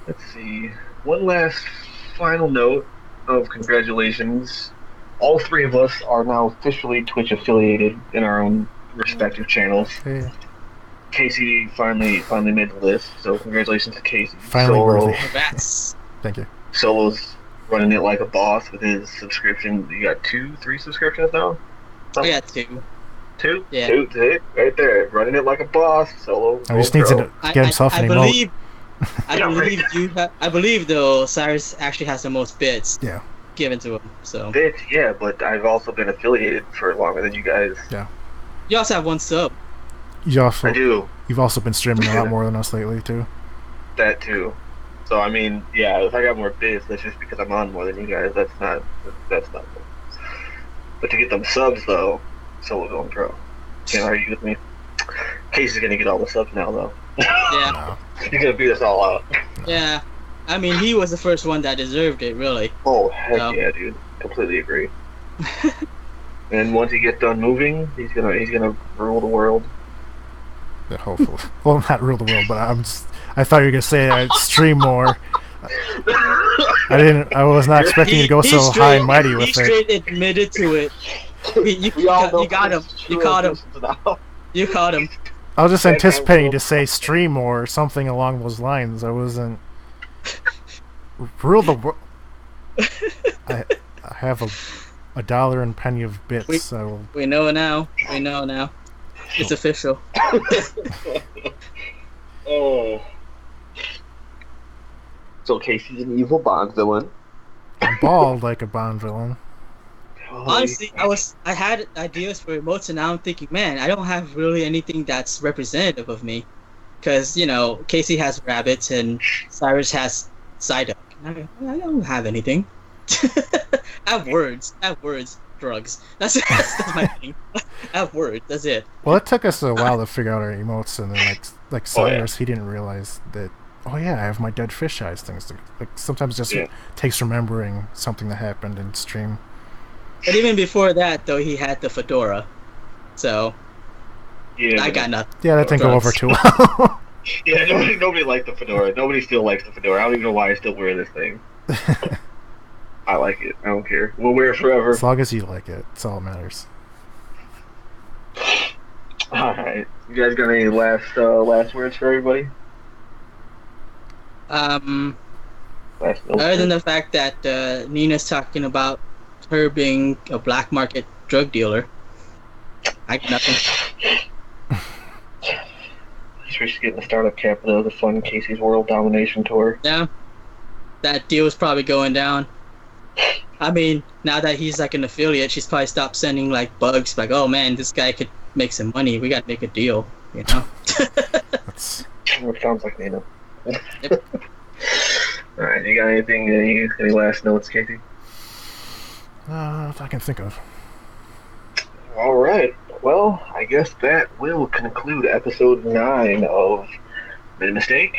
A: Let's see. One last final note of congratulations. All three of us are now officially Twitch affiliated in our own respective channels.
C: Hey.
A: Casey finally made the list, so congratulations to Casey.
C: Finally
A: Soulo,
C: worthy.
B: Congrats.
C: Thank you.
A: Soulo's running it like a boss with his subscription. You got 3 subscriptions now?
B: I got 2.
A: 2?
B: Yeah.
A: 2, right there. Running it like a boss, Solo.
C: I just needs to get himself an emote.
B: I believe though Cyrus actually has the most bits.
C: Yeah.
B: Given to him. So.
A: Bits, yeah, but I've also been affiliated for longer than you guys.
C: Yeah.
B: You also have 1 sub.
A: I do.
C: You've also been streaming a lot more than us lately too.
A: That too. So I mean, yeah, if I got more bits, that's just because I'm on more than you guys. That's not cool. But to get them subs though, Solo going pro. Can't argue with me. Casey's gonna get all the subs now though.
B: Yeah.
A: He's gonna beat us all out.
B: Yeah. I mean, he was the first one that deserved it, really.
A: Oh heck yeah, dude! Completely agree. And once he gets done moving, he's gonna rule the world.
C: Yeah, hopefully. Well, not rule the world, but I thought you were gonna say I'd stream more. I was not expecting you to go so high and mighty with it.
B: He straight admitted to it. You got him. You caught him. You caught him.
C: I was just anticipating you to say stream more or something along those lines. I wasn't... Rule the world... I have a dollar and penny of bits, so...
B: We know now. We know now. It's official.
A: Oh. So Casey's an evil Bond villain.
C: I'm bald like a Bond villain.
B: Honestly, I had ideas for emotes, and now I'm thinking, man, I don't have really anything that's representative of me, because Casey has rabbits and Cyrus has Psyduck. I don't have anything. I have words. Drugs. That's my thing. I have words. That's it.
C: Well, it took us a while to figure out our emotes, and then like Cyrus, he didn't realize that. Oh yeah, I have my dead fish eyes things. Sometimes it just takes remembering something that happened in stream.
B: But even before that, though, he had the fedora. So, I got nothing.
C: Yeah, that didn't go over too well.
A: Yeah, nobody liked the fedora. Nobody still likes the fedora. I don't even know why I still wear this thing. I like it. I don't care. We'll wear it forever.
C: As long as you like it. That's all that matters.
A: Alright. You guys got any last words for everybody?
B: Other than the fact that Nina's talking about her being a black market drug dealer, I got nothing.
A: We should get the startup capital of the fun Casey's World Domination Tour.
B: Yeah, that deal is probably going down. I mean, now that he's like an affiliate, she's probably stopped sending like bugs. Like, oh man, this guy could make some money. We got to make a deal,
A: Sounds like Nina.
B: Yep.
A: All right, you got anything? Any last notes, Casey?
C: If I can think of.
A: All right. Well, I guess that will conclude episode 9 of MetaMistake.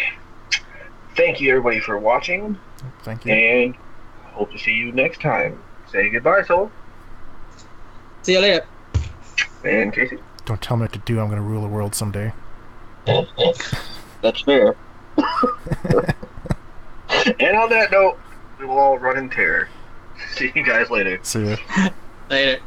A: Thank you, everybody, for watching.
C: Thank you.
A: And hope to see you next time. Say goodbye, Soul.
B: See you later.
A: And Casey.
C: Don't tell me what to do. I'm going to rule the world someday.
A: That's fair. And on that note, we will all run in terror. See you guys later.
C: See ya.
B: Later.